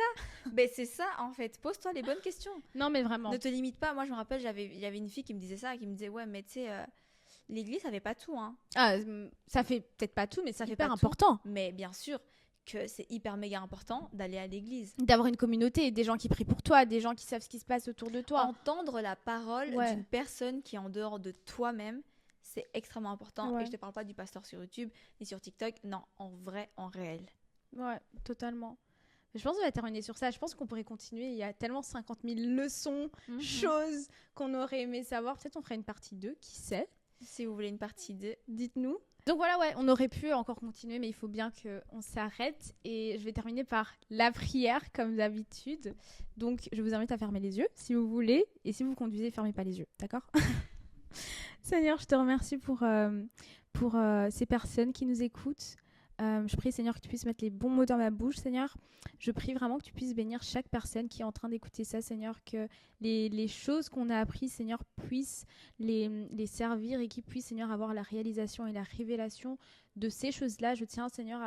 Ben c'est ça en fait. Pose-toi les bonnes questions.
Non, mais vraiment.
Ne te limite pas. Moi, je me rappelle, il y avait une fille qui me disait ça, qui me disait ouais, mais tu sais, l'église, ça fait pas tout, hein.
Ah, ça fait peut-être pas tout, mais
Ça
c'est
fait
hyper
pas tout.
important.
Mais bien sûr que c'est hyper méga important d'aller à l'église.
D'avoir une communauté, des gens qui prient pour toi, des gens qui savent ce qui se passe autour de toi.
Entendre la parole
Ouais.
d'une personne qui est en dehors de toi-même, c'est extrêmement important.
Ouais.
Et je te parle pas du pasteur sur YouTube ni sur TikTok. Non, en vrai, en réel.
Ouais, totalement. Je pense qu'on va terminer sur ça. Je pense qu'on pourrait continuer. Il y a tellement 50 000 leçons, choses qu'on aurait aimé savoir. Peut-être on ferait une partie 2, qui sait.
Si vous voulez une partie 2,
dites-nous. Donc voilà, ouais, on aurait pu encore continuer, mais il faut bien qu'on s'arrête. Et je vais terminer par la prière, comme d'habitude. Donc, je vous invite à fermer les yeux, si vous voulez. Et si vous conduisez, fermez pas les yeux, d'accord? Seigneur, je te remercie pour ces personnes qui nous écoutent. Je prie, Seigneur, que tu puisses mettre les bons mots dans ma bouche, Seigneur. Je prie vraiment que tu puisses bénir chaque personne qui est en train d'écouter ça, Seigneur, que les choses qu'on a apprises, Seigneur, puissent les servir et qu'ils puissent, Seigneur, avoir la réalisation et la révélation de ces choses-là. Je tiens, Seigneur,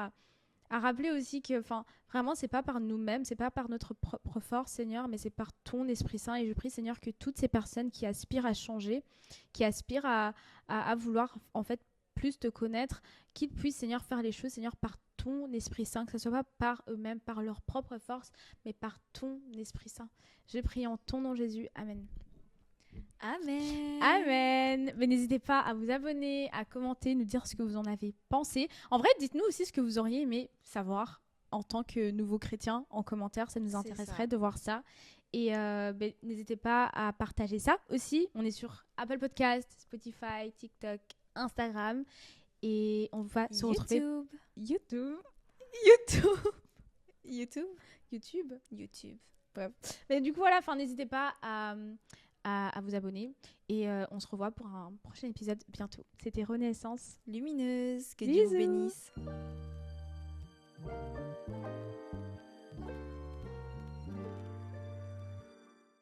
à rappeler aussi que, vraiment, c'est pas par nous-mêmes, c'est pas par notre propre force, Seigneur, mais c'est par ton Esprit Saint. Et je prie, Seigneur, que toutes ces personnes qui aspirent à changer, qui aspirent à vouloir, en fait, plus te connaître, qu'ils puissent, Seigneur, faire les choses, Seigneur, par ton Esprit Saint, que ce soit pas par eux-mêmes, par leur propre force, mais par ton Esprit Saint. Je prie en ton nom, Jésus. Amen.
Amen.
Amen. Mais n'hésitez pas à vous abonner, à commenter, nous dire ce que vous en avez pensé. En vrai, dites-nous aussi ce que vous auriez aimé savoir en tant que nouveau chrétien en commentaire. Ça nous intéresserait de voir ça. Et n'hésitez pas à partager ça aussi. On est sur Apple Podcast, Spotify, TikTok, Instagram. Et on va se retrouver... YouTube. Bref. Mais du coup, voilà, n'hésitez pas à vous abonner. Et on se revoit pour un prochain épisode bientôt. C'était Renaissance
Lumineuse. Que
Bisous.
Dieu vous bénisse.